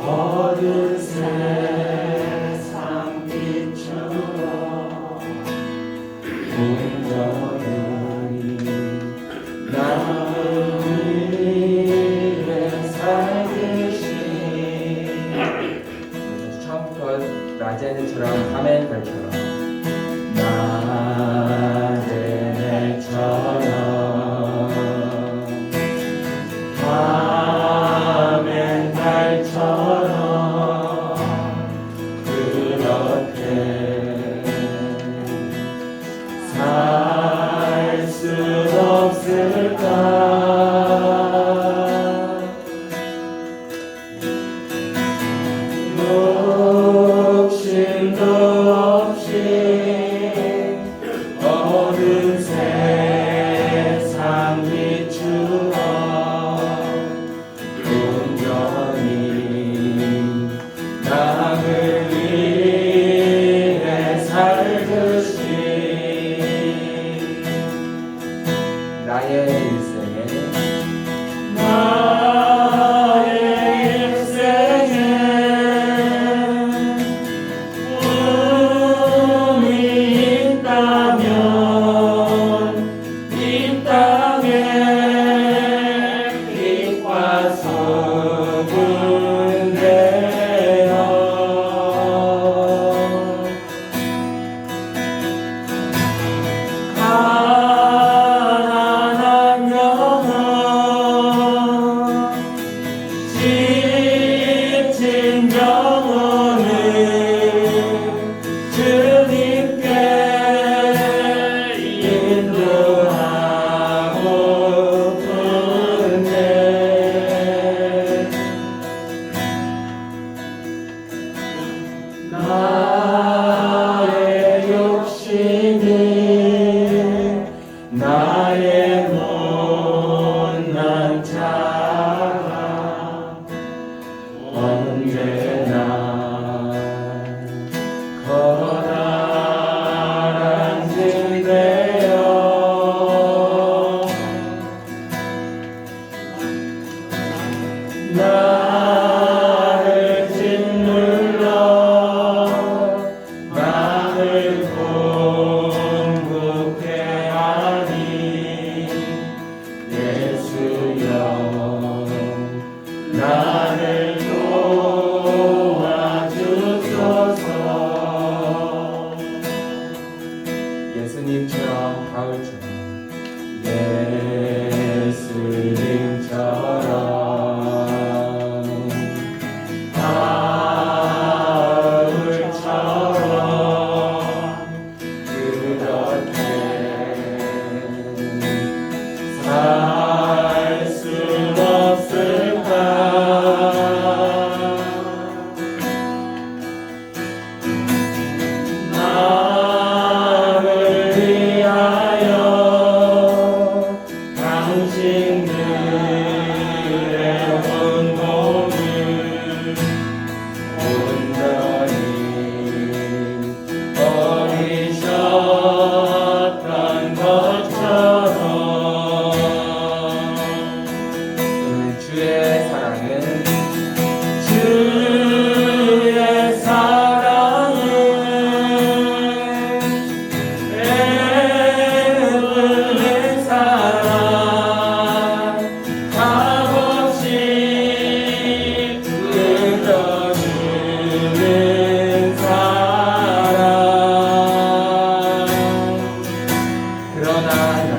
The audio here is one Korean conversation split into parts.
어두운 세상 비추어 온전히 나를 위해 살듯이. 처음부터 낮에는처럼 밤의 별처럼 낮의 별처럼 밤의 달처럼 그렇게 살 수 없을까. 욕심도 없이 어두운 세상 비추어 온전히 나를 위해 살듯이. 나의 일생에 꿈이 있다면 이 땅에 빛과 소금 되어 가난한 영혼 지친 영혼을 주님께 인도하고픈데 나의 욕심이 나의 못난 자가 언제나 커다란 짐 되어 나를 짓눌러 나를 공급해 하니 예수여 나를 도와주소서. 예수님처럼 가을처럼 예수님처럼 가을처럼 그렇게 살 수 없을까. 나를 위하여 당신들의 온몸을 온전히 버리셨던 것처럼 주의 사랑은 애쓰는 사랑 값없이 흘려주는 사랑. 그러나 나는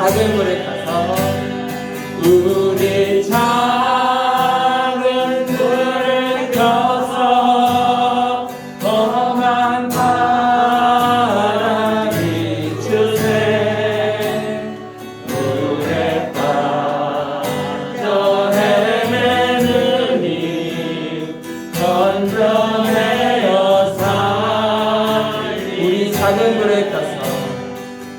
작은 불을 켜서 우리 작은 불을 켜서 험한 바람 비추세 물에 빠져 헤매는 이 건져내어 우리 작은 불을 켜서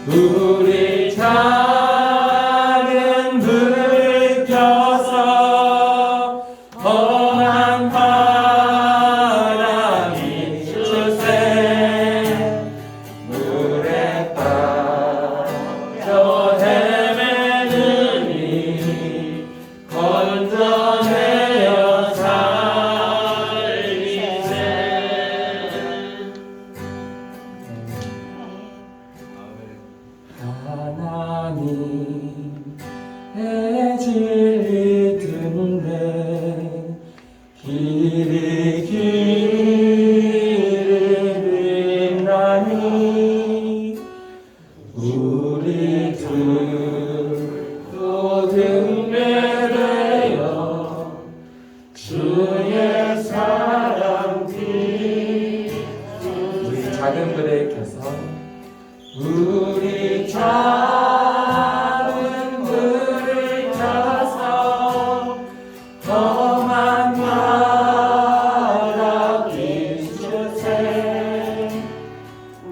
우리 작은 불을 켜서 험한 바람이 주세 물에 빠져 헤매는 이 건져내어 살리세. 하나님의 진리 듣네 길이 빛나니 우리 둘도 등배되어 주의 사랑 빛 우리 작은 불을 켜서 우리 작은 불을 켜서 험한 바람 비추세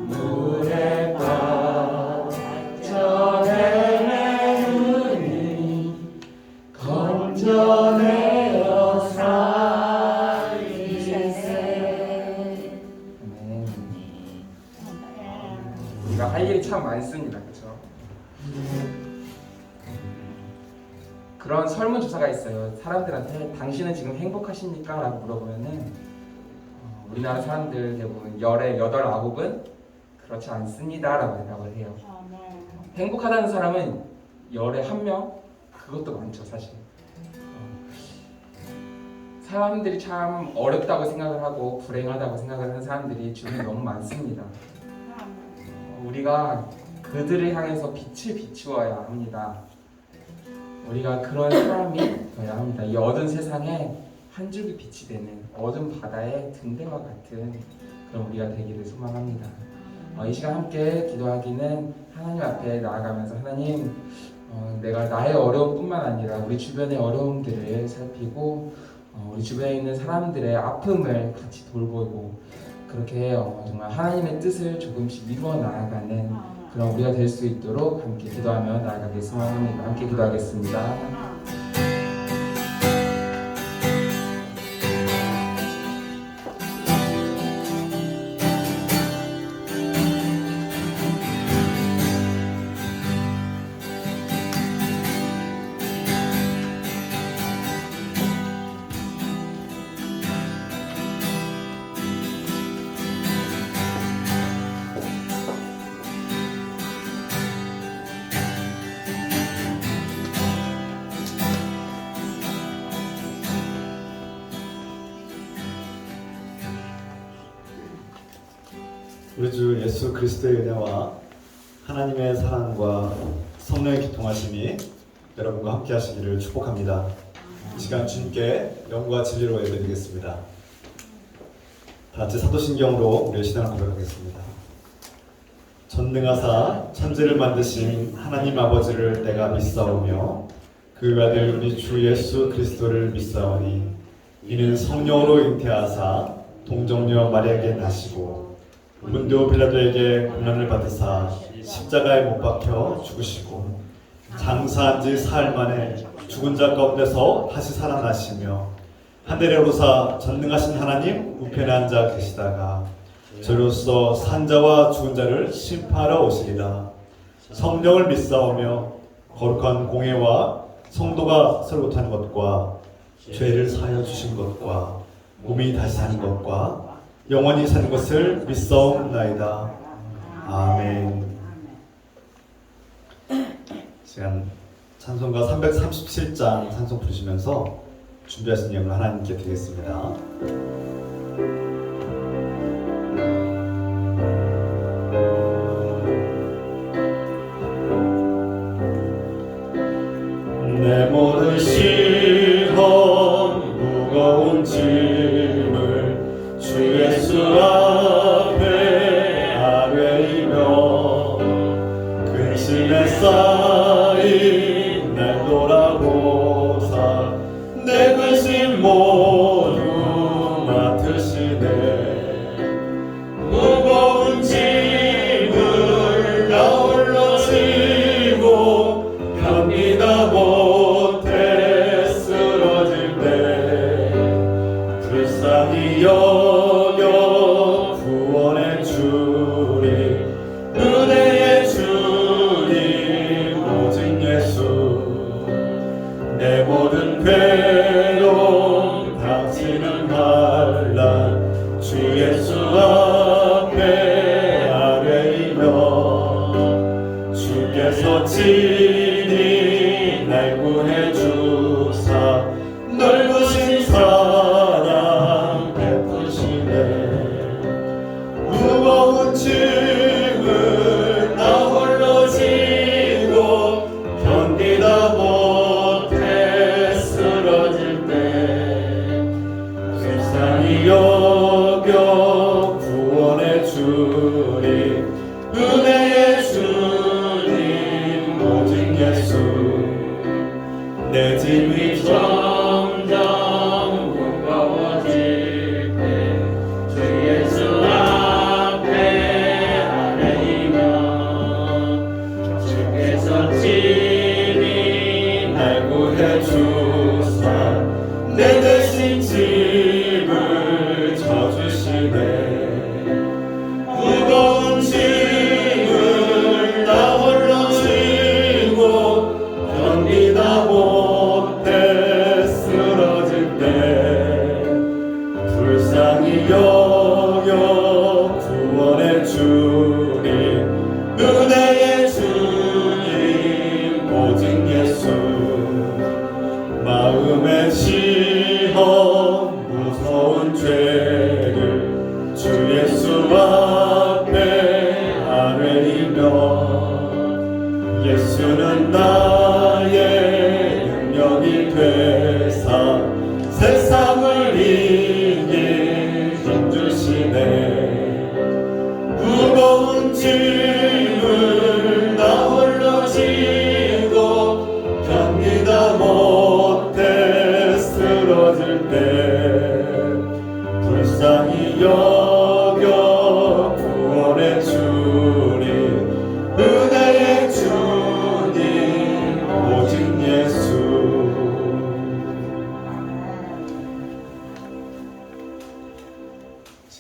물에 빠져 헤매는 이 건져내어 살리세. 우리가 할 일이 참 많습니다. 그렇죠? 그런 설문조사가 있어요. 사람들한테 당신은 지금 행복하십니까? 라고 물어보면은 우리나라 사람들 대부분 열의 8, 9은 그렇지 않습니다 라고 대답을 해요. 행복하다는 사람은 열의 1명? 그것도 많죠 사실. 사람들이 참 어렵다고 생각을 하고 불행하다고 생각을 하는 사람들이 주변에 너무 많습니다. 우리가 그들을 향해서 빛을 비추어야 합니다. 우리가 그런 사람이 되어야 합니다. 이 어두운 세상에 한 줄기 빛이 되는 어두운 바다의 등대와 같은 그런 우리가 되기를 소망합니다. 이 시간 함께 기도하기는 하나님 앞에 나아가면서 하나님 내가 나의 어려움뿐만 아니라 우리 주변의 어려움들을 살피고 우리 주변에 있는 사람들의 아픔을 같이 돌보고 그렇게 정말 하나님의 뜻을 조금씩 이루어 나아가는 그런 우리가 될 수 있도록 함께 기도하며 나아가길 소망합니다. 함께 기도하겠습니다. 우리 주 예수 그리스도의 은혜와 하나님의 사랑과 성령의 교통하심이 여러분과 함께 하시기를 축복합니다. 이 시간 주님께 영과 진리로 예배드리겠습니다. 다 같이 사도신경으로 우리의 신앙을 고백하겠습니다. 전능하사 천지를 만드신 하나님 아버지를 내가 믿사오며 그 아들 우리 주 예수 그리스도를 믿사오니 이는 성령으로 잉태하사 동정녀 마리아에게 나시고 문도 빌라도에게 고난을 받으사 십자가에 못 박혀 죽으시고 장사한 지 사흘 만에 죽은 자 가운데서 다시 살아나시며 하늘에 오르사 전능하신 하나님 우편에 앉아 계시다가 저로서 산 자와 죽은 자를 심판하러 오시리라. 성령을 믿사오며 거룩한 공예와 성도가 서로 못하는 것과 죄를 사하여 주신 것과 몸이 다시 사는 것과 영원히 사는 것을 믿사옵나이다. 아멘. 시간 찬송가 337장 찬송 부르시면서 준비하신 예물 하나님께 드리겠습니다. 내 모든 시험 무거운 짐을 주 예수 앞에 아뢰이며 근심에 쌓인 날 돌아보사 내 근심 모두 맡으시네 무거운 짐을 나 홀로 지고 견디다 못해 쓰러질 때 불쌍히 여겨 구원해 주리 은혜의 주님 오직 예수 내 모든 괴로움 닥치는 환난 주 예수 앞에 아뢰이며 주께서 친히 날 구해 주사 넓으신 사랑 베푸시네 무거운 짐을 나 홀로 지고 견디다 못해 쓰러질 때 불쌍히 여겨 구원해 주리 은혜의 주님 오직 예수 내 짐이 점점 무거워질 때 주 예수 앞에 아뢰이며 주께서 친히 날 구해 주사 내 대신 짐을 져주시네 무거운 짐을 나 홀로 지고 견디다 못해 쓰러질 때 불쌍히 여겨 구원해 주리 은혜의 주님 오직 예수 마음의 시험 무서운 죄를 주 예수 앞에 아뢰이며 예수는 나의 능력이 되사 세상을 이길 힘 주시네 무거운 짐을 나 홀로 지고 견디다 못해 쓰러질 때 불쌍히 여겨 구원해 주리 은혜의 주님 오직 예수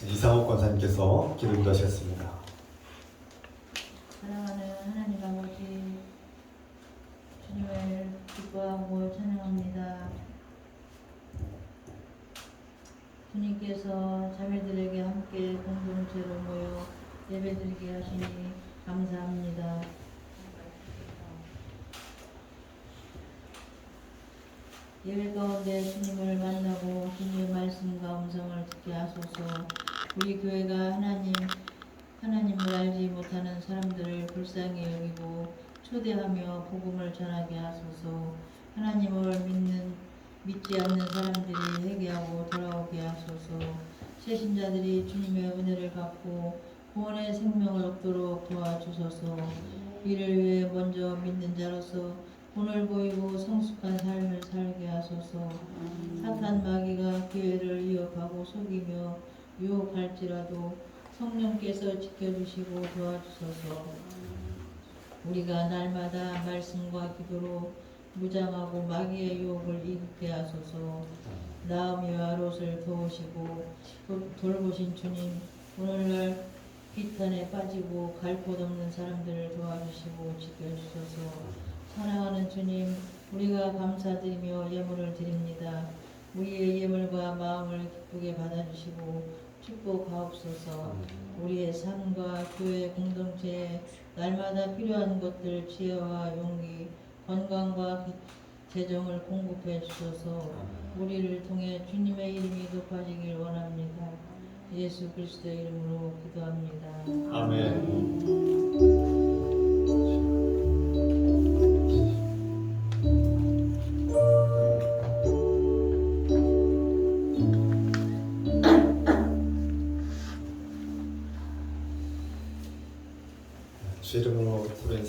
이상옥 권사님께서 기도 인도하셨습니다. 사랑하는 하나님 아버지 주님을 기뻐하고 찬양합니다. 주님께서 자매들에게 함께 공동체로 모여 예배드리게 하시니 감사합니다. 예배 가운데 주님을 만나고 주님의 말씀과 음성을 듣게 하소서. 우리 교회가 하나님을 알지 못하는 사람들을 불쌍히 여기고 초대하며 복음을 전하게 하소서. 하나님을 믿지 않는 사람들이 회개하고 돌아오게 하소서. 새신자들이 주님의 은혜를 받고 구원의 생명을 얻도록 도와주소서. 이를 위해 먼저 믿는 자로서 본을 보이고 성숙한 삶을 살게 하소서. 사탄 마귀가 기회를 이어가고 속이며 유혹할지라도 성령께서 지켜주시고 도와주소서. 우리가 날마다 말씀과 기도로 무장하고 마귀의 유혹을 이기게 하소서. 나오미와 롯을 도우시고 돌보신 주님, 오늘날 비탄에 빠지고 갈 곳 없는 사람들을 도와주시고 지켜주소서. 사랑하는 주님, 우리가 감사드리며 예물을 드립니다. 우리의 예물과 마음을 기쁘게 받아주시고 축복하옵소서. 우리의 삶과 교회 공동체에 날마다 필요한 것들 지혜와 용기, 건강과 재정을 공급해 주셔서 우리를 통해 주님의 이름이 높아지길 원합니다. 예수 그리스도의 이름으로 기도합니다. 아멘.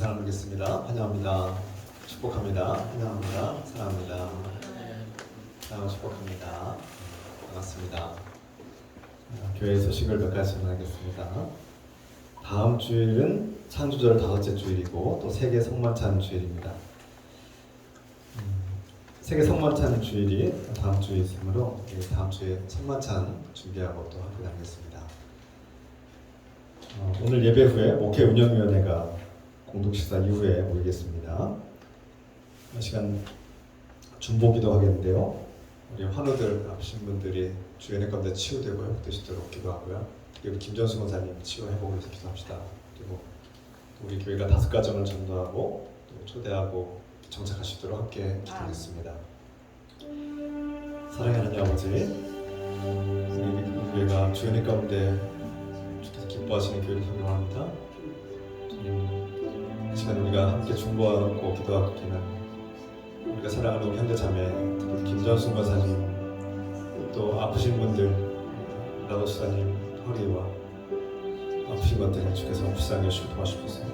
인사나누겠습니다. 환영합니다. 축복합니다. 환영합니다. 사랑합니다. 사랑을 축복합니다. 반갑습니다. 교회 소식을 몇 가지 전하겠습니다. 다음 주일은 창조절 5째 주일이고 또 세계 성만찬 주일입니다. 세계 성만찬 주일이 다음 주에 있으므로 다음 주에 성만찬 준비하고 또 함께 나누겠습니다. 오늘 예배 후에 목회 운영위원회가 공동식사 이후에 모이겠습니다. 이 시간 중보기도 하겠는데요. 우리 환우들 아프신 분들이 주연의 가운데 치유되고 회복되시도록 기도하고요. 그리고 김전수 권사님 치유회복을 위해서 기도합시다. 그리고 우리 교회가 5가정을 전도하고 또 초대하고 정착하시도록 함께 기도하겠습니다. 사랑하는 아버지, 우리 교회가 주연의 가운데 주께서 기뻐하시는 교회를 소명합니다. 이 시간 우리가 함께 중보하고 기도하기는 우리가 사랑하는 우리 형제자매, 특히 김전수 권사님, 또 아프신 분들, 나도 수사님 허리와 아프신 것들을 주께서 불쌍히 여시고 도와주셔서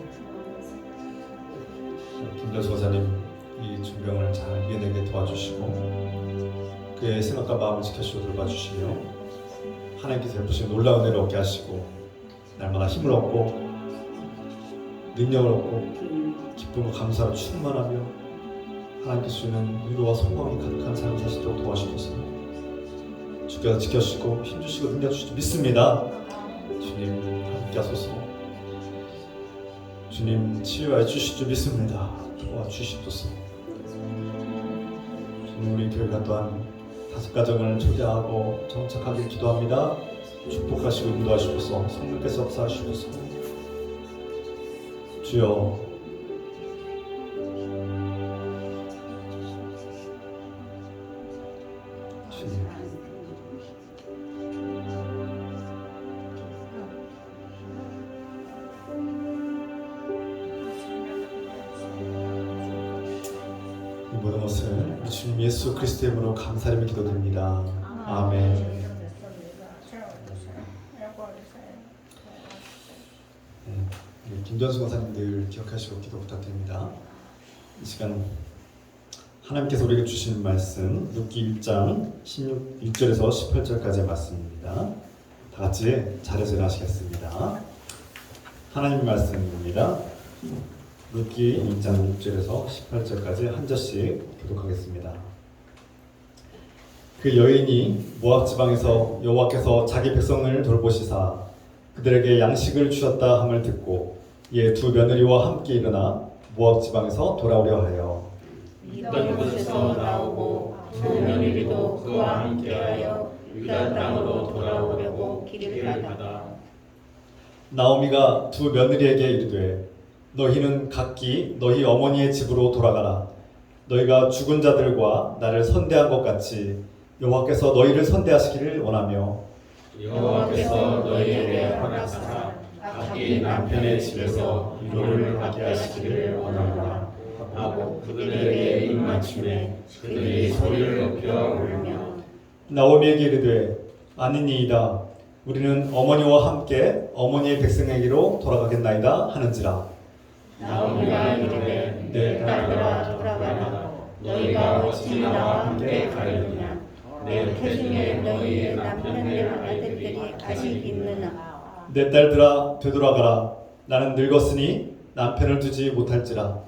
김전수 권사님 이 중병을 잘 이겨내게 도와주시고 그의 생각과 마음을 지켜주시고 돌봐주시며 하나님께서 베푸신 놀라운 은혜를 얻게 하시고 날마다 힘을 얻고 능력을 얻고 기쁨과 감사로 충만하며 하나님께서 주는 위로와 소망이 가득한 삶을 사시도록 도와주셔서 주께서 지켜주시고 힘주시고 능력 주시고 믿습니다. 주님 함께 하소서. 주님 치유해 주실 줄 믿습니다. 도와주시옵소서. 주님 우리 교회가 또한 5가정을 초대하고 정착하길 기도합니다. 축복하시고 인도하시옵소서. 성령께서 역사하시옵소서. 주여 주님 이 모든 것을 우리 주님 예수 그리스도의 이름으로 감사드리며 기도드립니다. 아멘. 김전수 권사님들 기억하시고 기도 부탁드립니다. 이 시간 하나님께서 우리에게 주신 말씀 룻기 1장 16절에서 18절까지의 말씀입니다. 다 같이 자리에서 일어나시겠습니다. 하나님 말씀입니다. 룻기 2장 6절에서 18절까지 한 절씩 교독하겠습니다. 그 여인이 모압 지방에서 여호와께서 자기 백성을 돌보시사 그들에게 양식을 주셨다 함을 듣고 이에 2 며느리와 함께 일어나 모압 지방에서 돌아오려 하여 있던 곳에서 나오고 2 며느리도 그와 함께하여 유다 땅으로 돌아오려고 길을 가다 나오미가 2 며느리에게 이르되 너희는 각기 너희 어머니의 집으로 돌아가라. 너희가 죽은 자들과 나를 선대한 것 같이 여호와께서 너희를 선대하시기를 원하며 여호와께서 너희에게 허락하사 각기 남편의 집에서 위로를 받게 하시기를 원하노라 하고 그들에게 입맞춤에 그들이 소리를 높여 울며 나오미에게 이르되 아니니이다. 우리는 어머니와 함께 어머니의 백성에게로 돌아가겠나이다 하는지라. 나오미가 이르되 내 딸들아 돌아가라. 너희가 어찌 나와 함께 가려느냐. 내 태중에 너희의 남편들 아들들이 아직 있느냐. 내 딸들아 되돌아가라. 나는 늙었으니 남편을 두지 못할지라.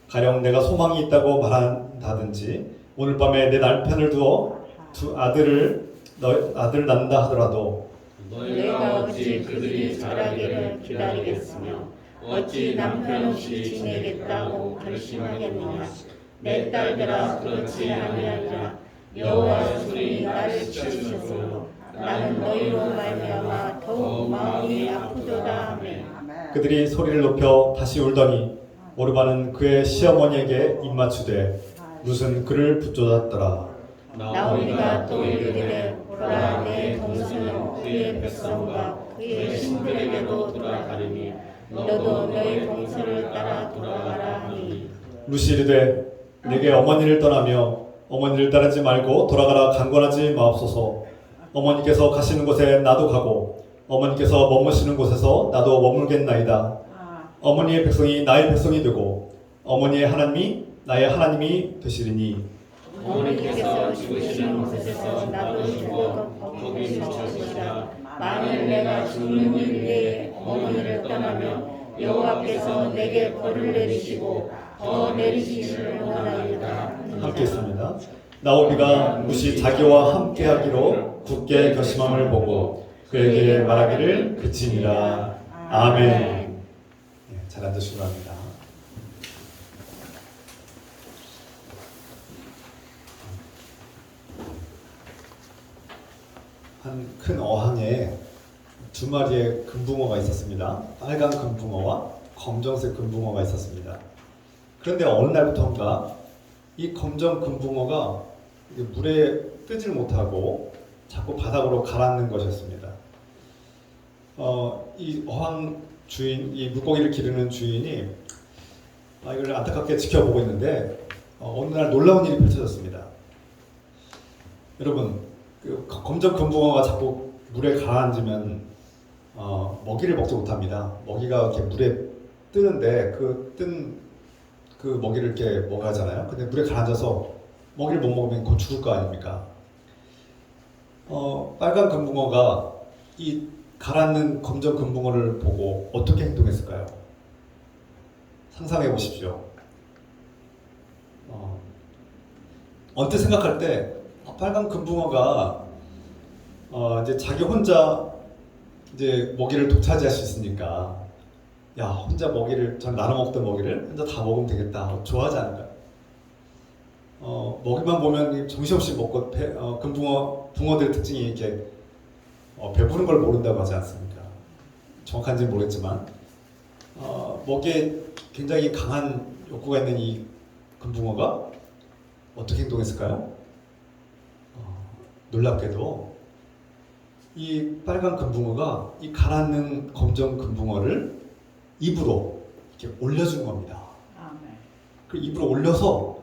가령 내가 소망이 있다고 말한다든지 오늘 밤에 내 남편을 두어 2 아들을 아들 낳는다 하더라도 너희가 어찌 그들이 자라기를 기다리겠으며 어찌 남편 없이 지내겠다고 결심하겠느냐. 내 딸들아 그렇지 아니하리라. 여호와의 손이 나를 치시소서. 나는 너희로 말미암아 더욱 마음이 아프도다 하매 그들이 소리를 높여 다시 울더니 오르바는 그의 시어머니에게 입맞추되 룻은 그를 붙잡았더라. 나오미가 또 이르되 보라 내 동생은 그의 백성과 그의 신들에게도 돌아가리니 너도 너희 동생을 따라 돌아가라 하니 룻이 이르되 내게 어머니를 떠나며 어머니를 따르지 말고 돌아가라 강권하지 마옵소서. 어머니께서 가시는 곳에 나도 가고 어머니께서 머무시는 곳에서 나도 머물겠나이다. 어머니의 백성이 나의 백성이 되고 어머니의 하나님이 나의 하나님이 되시리니 어머니께서 죽으시는 곳에서 나도 죽어 거기서 죽으시라. 만일 내가 죽는 일 위에 어머니를 떠나면 여호와께서 내게 벌을 내리시고 더 내리시기를 원하리이다. 함께 있습니다. 나오미가 무시 자기와 함께하기로 굳게 결심함을 보고 그에게 말하기를 그치니라. 아멘. 잘 앉으시기 바랍니다. 한 큰 어항에 두 마리의 금붕어가 있었습니다. 빨간 금붕어와 검정색 금붕어가 있었습니다. 그런데 어느 날부터인가 이 검정 금붕어가 물에 뜨질 못하고 자꾸 바닥으로 가라앉는 것이었습니다. 이 어항 주인, 이 물고기를 기르는 주인이 이걸 안타깝게 지켜보고 있는데 어느 날 놀라운 일이 펼쳐졌습니다. 여러분, 그 검정 금붕어가 자꾸 물에 가라앉으면 먹이를 먹지 못합니다. 먹이가 이렇게 물에 뜨는데 그 먹이를 이렇게 먹어야 하잖아요. 근데 물에 가라앉아서 먹이를 못 먹으면 곧 죽을 거 아닙니까? 빨간 금붕어가 이 가라앉는 검정 금붕어를 보고 어떻게 행동했을까요? 상상해 보십시오. 언뜻 생각할 때 빨간 금붕어가 이제 자기 혼자 이제 먹이를 독차지할 수 있으니까 야, 혼자 먹이를, 전 나눠 먹던 먹이를 혼자 다 먹으면 되겠다. 좋아하지 않을까요? 먹이만 보면 정신없이 먹고 붕어들의 특징이 이렇게 배부른 걸 모른다고 하지 않습니까? 정확한지는 모르겠지만 먹이에 굉장히 강한 욕구가 있는 이 금붕어가 어떻게 행동했을까요? 놀랍게도 이 빨간 금붕어가 이 가라앉는 검정 금붕어를 입으로 이렇게 올려준 겁니다. 그 입으로 올려서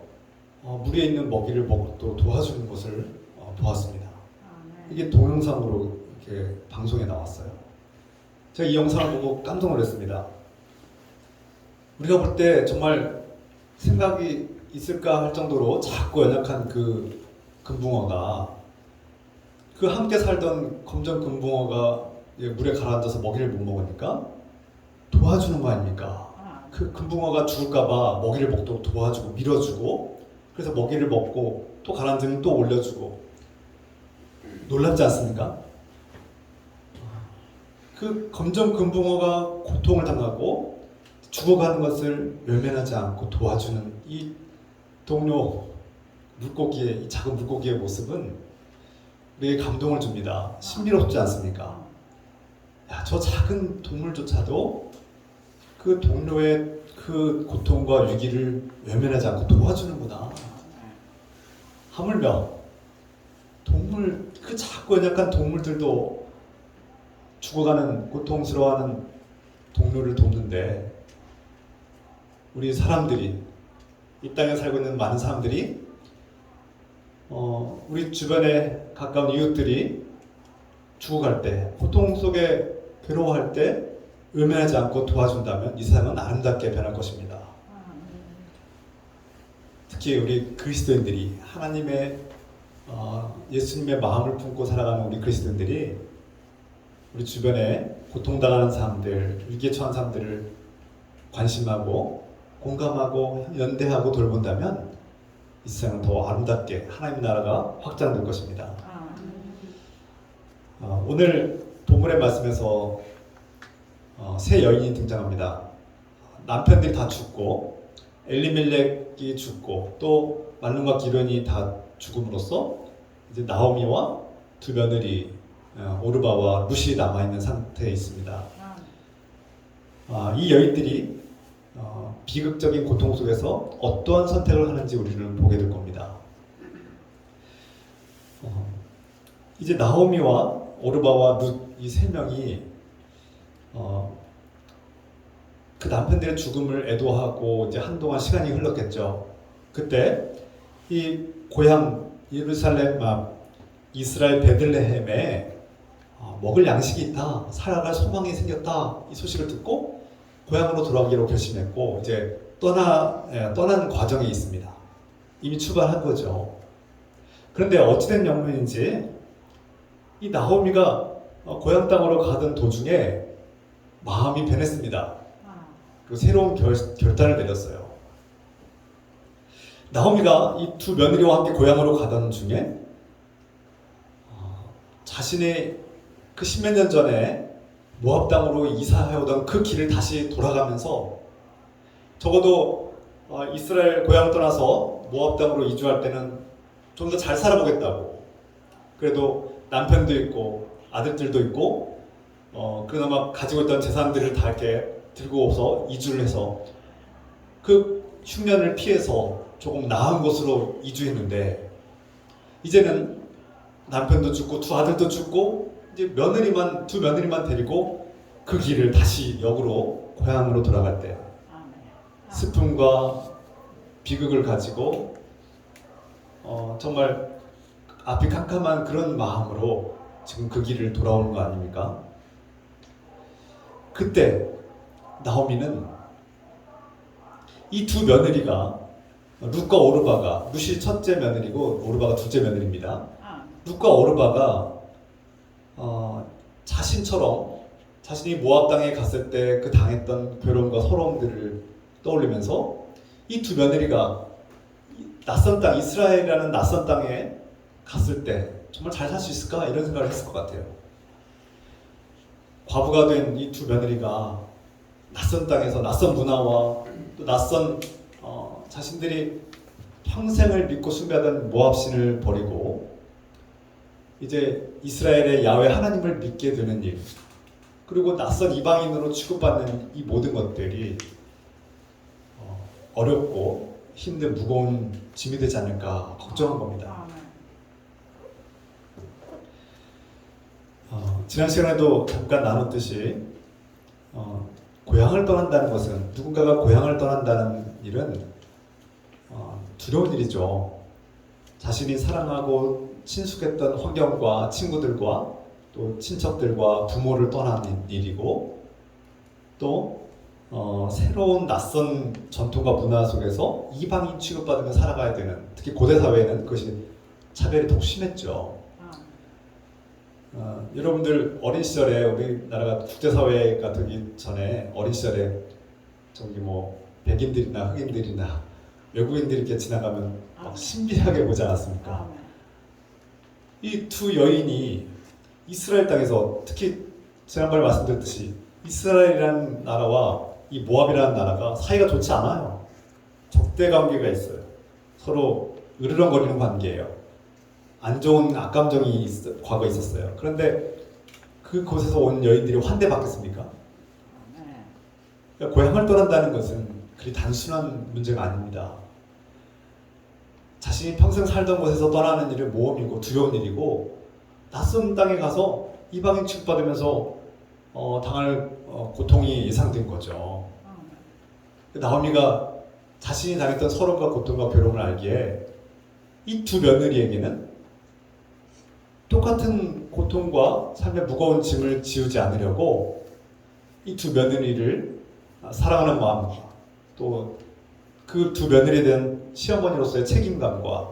물에 있는 먹이를 먹도록 도와주는 것을 보았습니다. 이게 동영상으로 이렇게 방송에 나왔어요. 제가 이 영상을 보고 깜짝 놀랐습니다. 우리가 볼 때 정말 생각이 있을까 할 정도로 작고 연약한 그 금붕어가 그 함께 살던 검정 금붕어가 물에 가라앉아서 먹이를 못 먹으니까 도와주는 거 아닙니까? 그 금붕어가 죽을까봐 먹이를 먹도록 도와주고 밀어주고 그래서 먹이를 먹고 또 가라앉으면 또 올려주고 놀랍지 않습니까? 그 검정 금붕어가 고통을 당하고 죽어가는 것을 외면하지 않고 도와주는 이 동료 물고기의 이 작은 물고기의 모습은 우리에게 감동을 줍니다. 신비롭지 않습니까? 야, 저 작은 동물조차도 그 동료의 그 고통과 위기를 외면하지 않고 도와주는구나. 하물며 그 작고 연약한 동물들도 죽어가는 고통스러워하는 동료를 돕는데 우리 사람들이 이 땅에 살고 있는 많은 사람들이 우리 주변에 가까운 이웃들이 죽어갈 때 고통 속에 괴로워할 때 외면하지 않고 도와준다면 이 세상은 아름답게 변할 것입니다. 특히 우리 그리스도인들이 하나님의 예수님의 마음을 품고 살아가는 우리 그리스도인들이 우리 주변에 고통당하는 사람들, 위기에 처한 사람들을 관심하고 공감하고 연대하고 돌본다면 이 세상은 더 아름답게 하나님 나라가 확장될 것입니다. 오늘 본문의 말씀에서 세 여인이 등장합니다. 남편들이 다 죽고 엘리멜렉이 죽고 또 말론과 기련이 다 죽음으로써 이제 나오미와 두 며느리 오르바와 룻이 남아있는 상태에 있습니다. 이 여인들이 비극적인 고통 속에서 어떠한 선택을 하는지 우리는 보게 될 겁니다. 이제 나오미와 오르바와 룻 이 세 명이 그 남편들의 죽음을 애도하고 이제 한동안 시간이 흘렀겠죠. 그때 이 고향 예루살렘 앞 이스라엘 베들레헴에 먹을 양식이 있다, 살아갈 소망이 생겼다 이 소식을 듣고 고향으로 돌아가기로 결심했고 이제 떠난 과정에 있습니다. 이미 출발한 거죠. 그런데 어찌된 영문인지 이 나오미가 고향 땅으로 가던 도중에 마음이 변했습니다. 그리고 새로운 결단을 내렸어요. 나오미가 이 두 며느리와 함께 고향으로 가던 중에 자신의 그 십몇 년 전에 모압 땅으로 이사해오던 그 길을 다시 돌아가면서 적어도 이스라엘 고향을 떠나서 모압 땅으로 이주할 때는 좀 더 잘 살아보겠다고, 그래도 남편도 있고 아들들도 있고 그나마 가지고 있던 재산들을 다 이렇게 들고 와서 이주를 해서 그 흉년을 피해서 조금 나은 곳으로 이주했는데, 이제는 남편도 죽고 두 아들도 죽고 이제 두 며느리만 데리고 그 길을 다시 역으로 고향으로 돌아갈 때 슬픔과 비극을 가지고 정말 앞이 캄캄한 그런 마음으로 지금 그 길을 돌아오는 거 아닙니까? 그때 나오미는 이 두 며느리가 룻과 오르바가, 룻이 첫째 며느리고 오르바가 둘째 며느리입니다. 룻과 오르바가 자신처럼 자신이 모압 땅에 갔을 때 그 당했던 괴로움과 서러움들을 떠올리면서 이 두 며느리가 낯선 땅, 이스라엘이라는 낯선 땅에 갔을 때 정말 잘 살 수 있을까? 이런 생각을 했을 것 같아요. 과부가 된 이 두 며느리가 낯선 땅에서 낯선 문화와 또 낯선 자신들이 평생을 믿고 숭배하던 모압신을 버리고 이제 이스라엘의 야훼 하나님을 믿게 되는 일, 그리고 낯선 이방인으로 취급받는 이 모든 것들이 어렵고 힘든 무거운 짐이 되지 않을까 걱정한 겁니다. 지난 시간에도 잠깐 나눴듯이 고향을 떠난다는 것은, 누군가가 고향을 떠난다는 일은 두려운 일이죠. 자신이 사랑하고 친숙했던 환경과 친구들과 또 친척들과 부모를 떠나는 일이고, 또 새로운 낯선 전통과 문화 속에서 이방인 취급받으며 살아가야 되는, 특히 고대 사회에는 그것이 차별이 더욱 심했죠. 여러분들 어린 시절에, 우리나라가 국제사회가 되기 전에 어린 시절에 저기 뭐 백인들이나 흑인들이나 외국인들이 이렇게 지나가면 막 신비하게 보지 않았습니까? 이 두 여인이 이스라엘 땅에서, 특히 지난번에 말씀드렸듯이 이스라엘이라는 나라와 이 모압이라는 나라가 사이가 좋지 않아요. 적대 관계가 있어요. 서로 으르렁거리는 관계예요. 안 좋은 악감정이 과거에 있었어요. 그런데 그곳에서 온 여인들이 환대받겠습니까? 그러니까 고향을 떠난다는 것은 그리 단순한 문제가 아닙니다. 자신이 평생 살던 곳에서 떠나는 일은 모험이고 두려운 일이고, 낯선 땅에 가서 이방인 취급받으면서 당할 고통이 예상된 거죠. 나오미가 자신이 당했던 서러움과 고통과 괴로움을 알기에 이 두 며느리에게는 똑같은 고통과 삶의 무거운 짐을 지우지 않으려고 이 두 며느리를 사랑하는 마음과 또 그 두 며느리에 대한 시어머니로서의 책임감과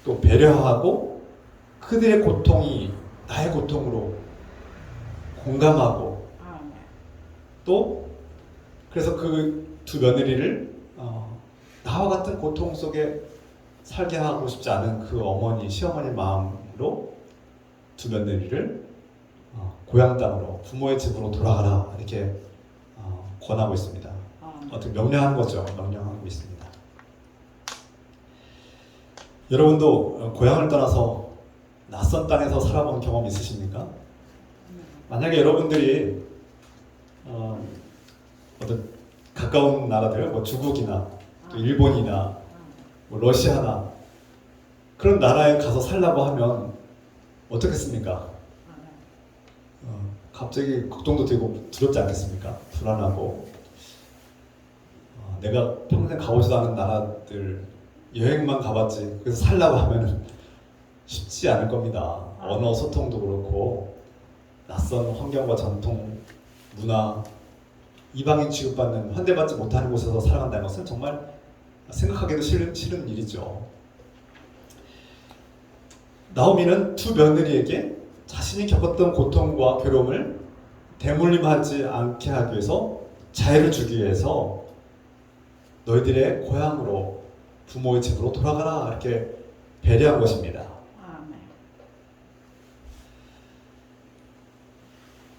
또 배려하고 그들의 고통이 나의 고통으로 공감하고, 또 그래서 그 두 며느리를 나와 같은 고통 속에 살게 하고 싶지 않은 그 어머니, 시어머니 마음으로 두 며느리를 고향 땅으로, 부모의 집으로 돌아가라, 이렇게 권하고 있습니다. 어떻게 명령한 거죠. 명령하고 있습니다. 여러분도 고향을 떠나서 낯선 땅에서 살아본 경험 있으십니까? 만약에 여러분들이 어떤 가까운 나라들, 뭐 중국이나 또 일본이나 뭐 러시아나 그런 나라에 가서 살라고 하면 어떻겠습니까? 갑자기 걱정도 되고 두렵지 않겠습니까? 불안하고, 내가 평생 가보지도 않은 나라들 여행만 가봤지 그래서 살라고 하면 쉽지 않을 겁니다. 언어 소통도 그렇고 낯선 환경과 전통, 문화, 이방인 취급받는 환대받지 못하는 곳에서 살아간다는 것은 정말 생각하기도 싫은 일이죠. 나오미는 두 며느리에게 자신이 겪었던 고통과 괴로움을 대물림하지 않게 하기 위해서 자유를 주기 위해서 너희들의 고향으로 부모의 집으로 돌아가라 이렇게 배려한 것입니다. 아멘.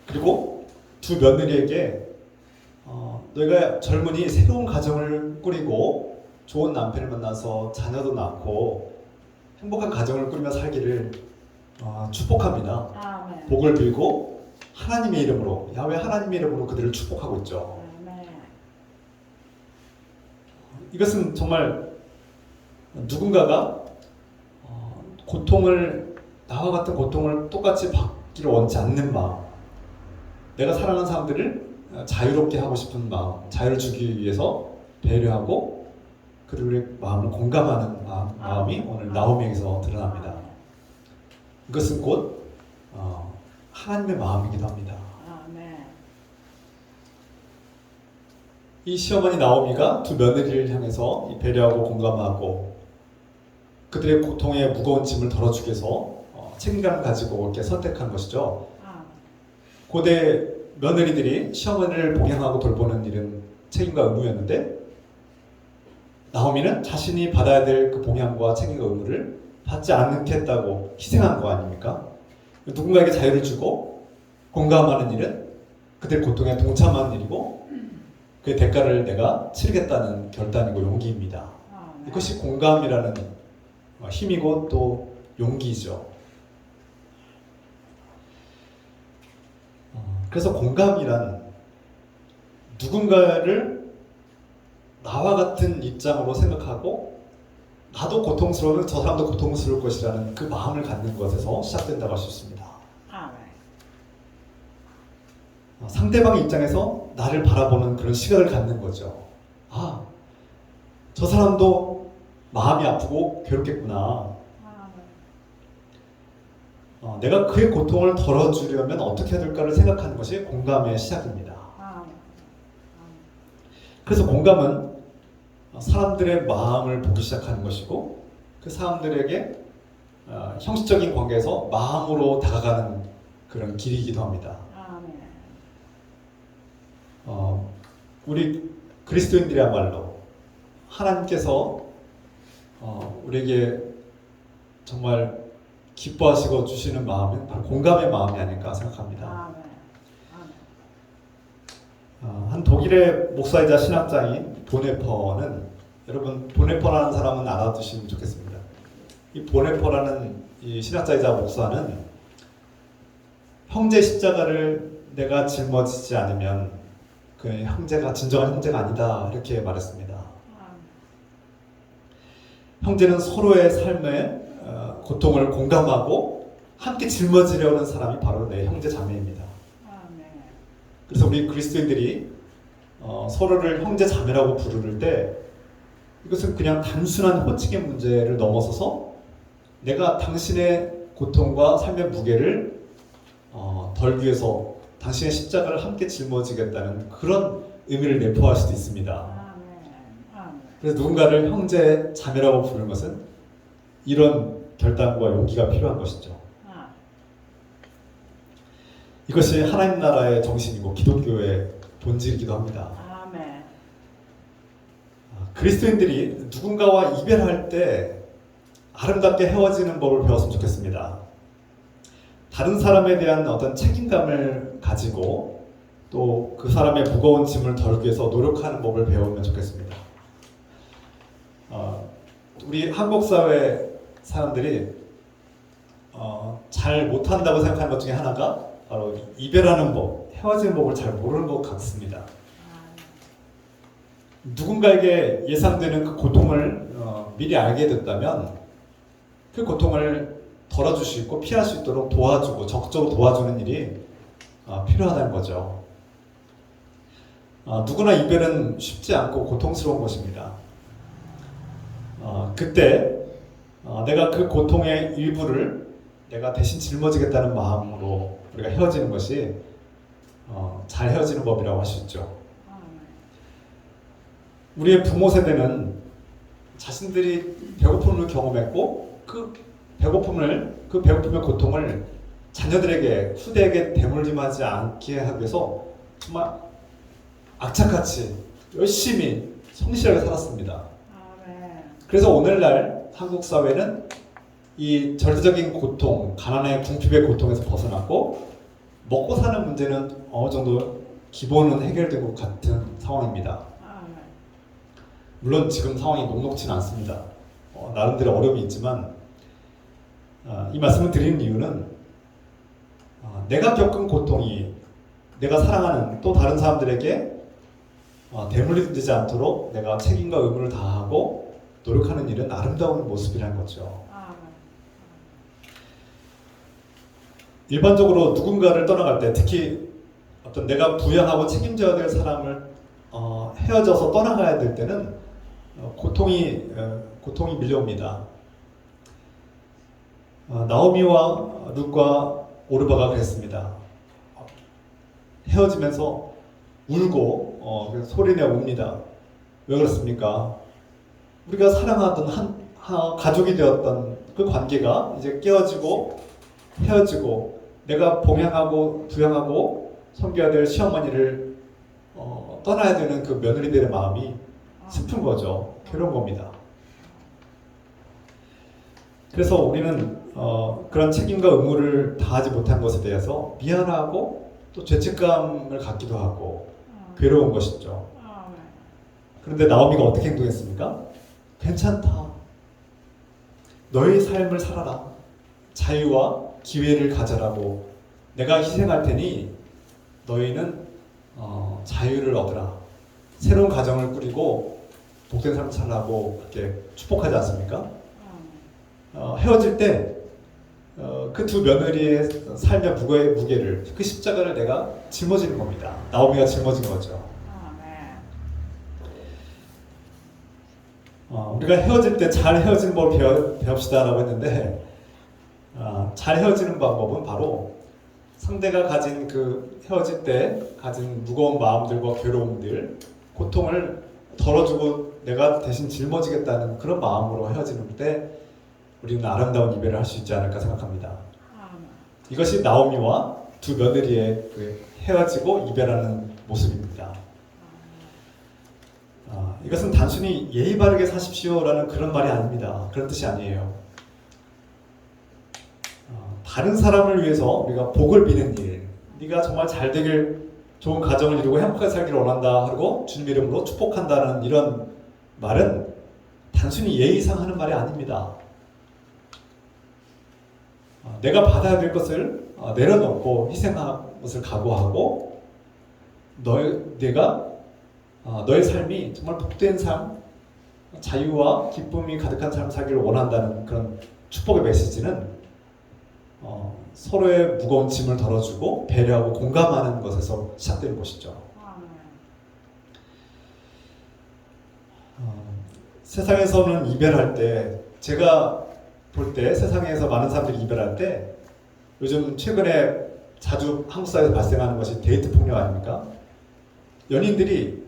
그리고 두 며느리에게 너희가 젊은이 새로운 가정을 꾸리고 좋은 남편을 만나서 자녀도 낳고 행복한 가정을 꾸리며 살기를 축복합니다. 아멘. 복을 빌고 하나님의 이름으로 야훼 하나님의 이름으로 그들을 축복하고 있죠. 아멘. 이것은 정말 누군가가 나와 같은 고통을 똑같이 받기를 원치 않는 마음, 내가 사랑하는 사람들을 자유롭게 하고 싶은 마음, 자유를 주기 위해서 배려하고 그들의 마음을 공감하는 마음이 오늘 나오미에게서 드러납니다. 이것은 곧 하나님의 마음이기도 합니다. 아멘. 이 시어머니 나오미가 두 며느리를 향해서 배려하고 공감하고 그들의 고통의 무거운 짐을 덜어주기 위해서 책임감을 가지고 이렇게 선택한 것이죠. 고대 며느리들이 시어머니를 봉양하고 돌보는 일은 책임과 의무였는데 나오미는 자신이 받아야 될 그 봉양과 책임과 의무를 받지 않겠다고 희생한 거 아닙니까? 누군가에게 자유를 주고 공감하는 일은 그들 고통에 동참하는 일이고 그 대가를 내가 치르겠다는 결단이고 용기입니다. 이것이 공감이라는 힘이고 또 용기이죠. 그래서 공감이란 누군가를 나와 같은 입장으로 생각하고 나도 고통스러우면 저 사람도 고통스러울 것이라는 그 마음을 갖는 것에서 시작된다고 할 수 있습니다. 상대방의 입장에서 나를 바라보는 그런 시각을 갖는 거죠. 저 사람도 마음이 아프고 괴롭겠구나. 내가 그의 고통을 덜어주려면 어떻게 해야 될까를 생각하는 것이 공감의 시작입니다. 그래서 공감은 사람들의 마음을 보기 시작하는 것이고 그 사람들에게 형식적인 관계에서 마음으로 다가가는 그런 길이기도 합니다. 우리 그리스도인들이야말로 하나님께서 우리에게 정말 기뻐하시고 주시는 마음은 바로 공감의 마음이 아닐까 생각합니다. 한 독일의 목사이자 신학자인 보네퍼는 여러분 보네퍼라는 사람은 알아두시면 좋겠습니다. 이 보네퍼라는 이 신학자이자 목사는 형제 십자가를 내가 짊어지지 않으면 그 형제가 진정한 형제가 아니다 이렇게 말했습니다. 형제는 서로의 삶의 고통을 공감하고 함께 짊어지려는 사람이 바로 내 형제 자매입니다. 그래서 우리 그리스도인들이 서로를 형제 자매라고 부를 때 이것은 그냥 단순한 호칭의 문제를 넘어서서 내가 당신의 고통과 삶의 무게를 덜기 위해서 당신의 십자가를 함께 짊어지겠다는 그런 의미를 내포할 수도 있습니다. 그래서 누군가를 형제 자매라고 부르는 것은 이런 결단과 용기가 필요한 것이죠. 이것이 하나님 나라의 정신이고 기독교의 본질이기도 합니다. 그리스도인들이 누군가와 이별할 때 아름답게 헤어지는 법을 배웠으면 좋겠습니다. 다른 사람에 대한 어떤 책임감을 가지고 또 그 사람의 무거운 짐을 덜기 위해서 노력하는 법을 배우면 좋겠습니다. 우리 한국 사회 사람들이 잘 못한다고 생각하는 것 중에 하나가 바로 이별하는 법, 헤어지는 법을 잘 모르는 것 같습니다. 누군가에게 예상되는 그 고통을 미리 알게 됐다면 그 고통을 덜어줄 수 있고 피할 수 있도록 도와주고 적극적으로 도와주는 일이 필요하다는 거죠. 누구나 이별은 쉽지 않고 고통스러운 것입니다. 그때 내가 그 고통의 일부를 내가 대신 짊어지겠다는 마음으로 우리가 헤어지는 것이 잘 헤어지는 법이라고 할 수 있죠. 우리의 부모 세대는 자신들이 배고픔을 경험했고 그 배고픔의 고통을 자녀들에게, 후대에게 대물림하지 않게 하기 위해서 정말 악착같이 열심히 성실하게 살았습니다. 그래서 오늘날 한국 사회는 이 절대적인 고통, 가난의 궁핍의 고통에서 벗어났고 먹고 사는 문제는 어느 정도 기본은 해결된 것 같은 상황입니다. 물론 지금 상황이 녹록지는 않습니다. 나름대로 어려움이 있지만 이 말씀을 드리는 이유는 내가 겪은 고통이 내가 사랑하는 또 다른 사람들에게 대물림되지 않도록 내가 책임과 의무를 다하고 노력하는 일은 아름다운 모습이라는 거죠. 일반적으로 누군가를 떠나갈 때, 특히 어떤 내가 부양하고 책임져야 될 사람을 헤어져서 떠나가야 될 때는 고통이 밀려옵니다. 나오미와 룻과 오르바가 그랬습니다. 헤어지면서 울고 소리내 웁니다. 왜 그렇습니까? 우리가 사랑하던 가족이 되었던 그 관계가 이제 깨어지고 헤어지고 내가 봉양하고 부양하고 섬겨야 될 시어머니를 떠나야 되는 그 며느리들의 마음이 슬픈 거죠. 괴로운 겁니다. 그래서 우리는 그런 책임과 의무를 다하지 못한 것에 대해서 미안하고 또 죄책감을 갖기도 하고 괴로운 것이죠. 그런데 나오미가 어떻게 행동했습니까? 괜찮다. 너의 삶을 살아라. 자유와 기회를 가져라고 내가 희생할 테니 너희는 자유를 얻으라. 새로운 가정을 꾸리고 복된 삶을 살라고 그렇게 축복하지 않습니까? 헤어질 때 그 두 며느리의 삶의 무게를, 그 십자가를 내가 짊어지는 겁니다. 나오미가 짊어진 거죠. 우리가 헤어질 때 잘 헤어지는 법을 배웁시다라고 했는데 잘 헤어지는 방법은 바로 상대가 가진 그 헤어질 때 가진 무거운 마음들과 괴로움들, 고통을 덜어주고 내가 대신 짊어지겠다는 그런 마음으로 헤어지는 때 우리는 아름다운 이별을 할 수 있지 않을까 생각합니다. 이것이 나오미와 두 며느리의 그 헤어지고 이별하는 모습입니다. 이것은 단순히 예의 바르게 사십시오라는 그런 말이 아닙니다. 그런 뜻이 아니에요. 다른 사람을 위해서 우리가 복을 비는 일, 네가 정말 잘 되길, 좋은 가정을 이루고 행복하게 살기를 원한다 하고 주님 이름으로 축복한다는 이런 말은 단순히 예의상 하는 말이 아닙니다. 내가 받아야 될 것을 내려놓고 희생할 것을 각오하고 내가 너의 삶이 정말 복된 삶, 자유와 기쁨이 가득한 삶을 살기를 원한다는 그런 축복의 메시지는 서로의 무거운 짐을 덜어주고 배려하고 공감하는 것에서 시작되는 것이죠. 세상에서는 이별할 때, 제가 볼 때 세상에서 많은 사람들이 이별할 때 요즘 최근에 자주 한국 사회에서 발생하는 것이 데이트 폭력 아닙니까? 연인들이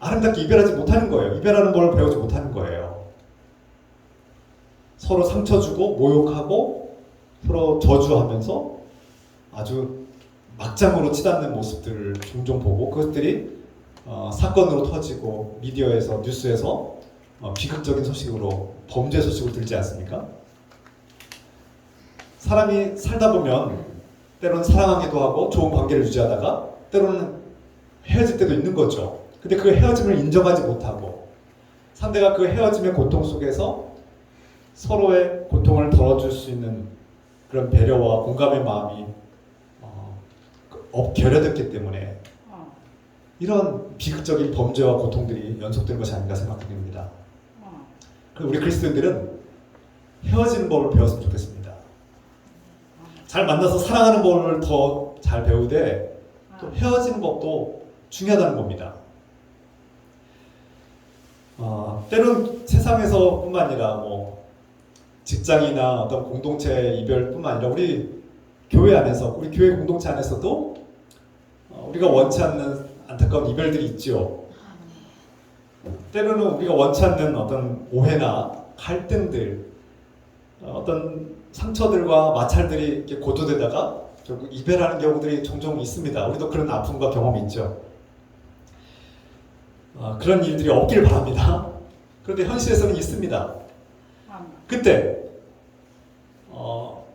아름답게 이별하지 못하는 거예요. 이별하는 걸 배우지 못하는 거예요. 서로 상처 주고 모욕하고 서로 저주하면서 아주 막장으로 치닫는 모습들을 종종 보고 그것들이 사건으로 터지고 미디어에서 뉴스에서 비극적인 소식으로 범죄 소식으로 들지 않습니까? 사람이 살다 보면 때로는 사랑하기도 하고 좋은 관계를 유지하다가 때로는 헤어질 때도 있는 거죠. 근데 그 헤어짐을 인정하지 못하고 상대가 그 헤어짐의 고통 속에서 서로의 고통을 덜어줄 수 있는 그런 배려와 공감의 마음이 결여됐기 때문에 이런 비극적인 범죄와 고통들이 연속되는 것이 아닌가 생각됩니다. 그리고 우리 그리스도인들은 헤어지는 법을 배웠으면 좋겠습니다. 잘 만나서 사랑하는 법을 더 잘 배우되 또 헤어지는 법도 중요하다는 겁니다. 때론 세상에서 뿐만 아니라 뭐 직장이나 어떤 공동체 이별뿐만 아니라 우리 교회 안에서, 우리 교회 공동체 안에서도 우리가 원치 않는 안타까운 이별들이 있죠. 때로는 우리가 원치 않는 어떤 오해나 갈등들, 어떤 상처들과 마찰들이 이렇게 고조되다가 결국 이별하는 경우들이 종종 있습니다. 우리도 그런 아픔과 경험이 있죠. 그런 일들이 없기를 바랍니다. 그런데 현실에서는 있습니다. 그때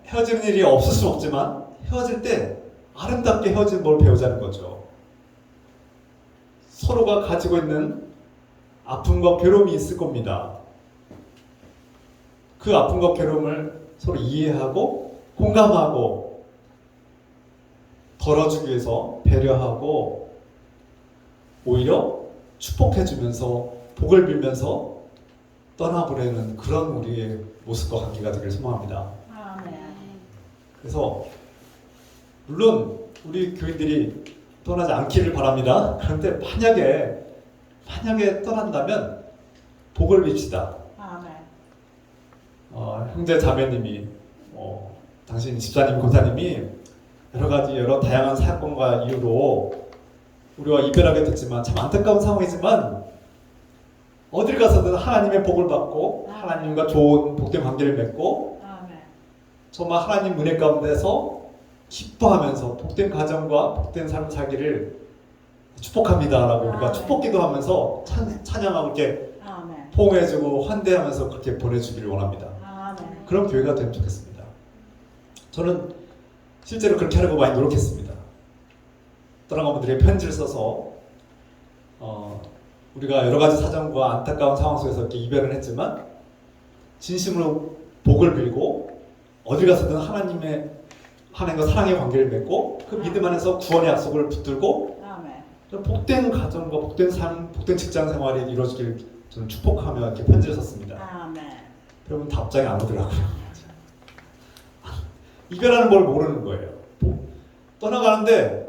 헤어지는 일이 없을 수는 없지만 헤어질 때 아름답게 헤어지는 걸 배우자는 거죠. 서로가 가지고 있는 아픔과 괴로움이 있을 겁니다. 그 아픔과 괴로움을 서로 이해하고 공감하고 덜어주기 위해서 배려하고 오히려 축복해주면서 복을 빌면서 떠나보려는 그런 우리의 모습과 관계가 되기를 소망합니다. 그래서 물론 우리 교인들이 떠나지 않기를 바랍니다. 그런데 만약에 떠난다면 복을 빕시다. 형제 자매님이 당신 집사님 권사님이 여러 다양한 사건과 이유로 우리와 이별하게 됐지만 참 안타까운 상황이지만 어딜 가서든 하나님의 복을 받고 하나님과 좋은 복된 관계를 맺고 정말 하나님 은혜 가운데서 기뻐하면서 복된 가정과 복된 삶을 살기를 축복합니다라고 우리가 축복 기도하면서 찬양하고 이렇게 포옹해주고 환대하면서 그렇게 보내주기를 원합니다. 그런 교회가 되면 좋겠습니다. 저는 실제로 그렇게 하려고 많이 노력했습니다. 떠나간 분들에게 편지를 써서 우리가 여러 가지 사정과 안타까운 상황 속에서 이렇게 이별을 했지만 진심으로 복을 빌고 어딜 가서든 하나님과 사랑의 관계를 맺고 그 믿음 안에서 구원의 약속을 붙들고 복된 가정과 복된 삶, 복된 직장 생활이 이루어지기를 저는 축복하며 이렇게 편지를 썼습니다. 여러분 답장이 안 오더라고요. 이별하는 걸 모르는 거예요. 떠나가는데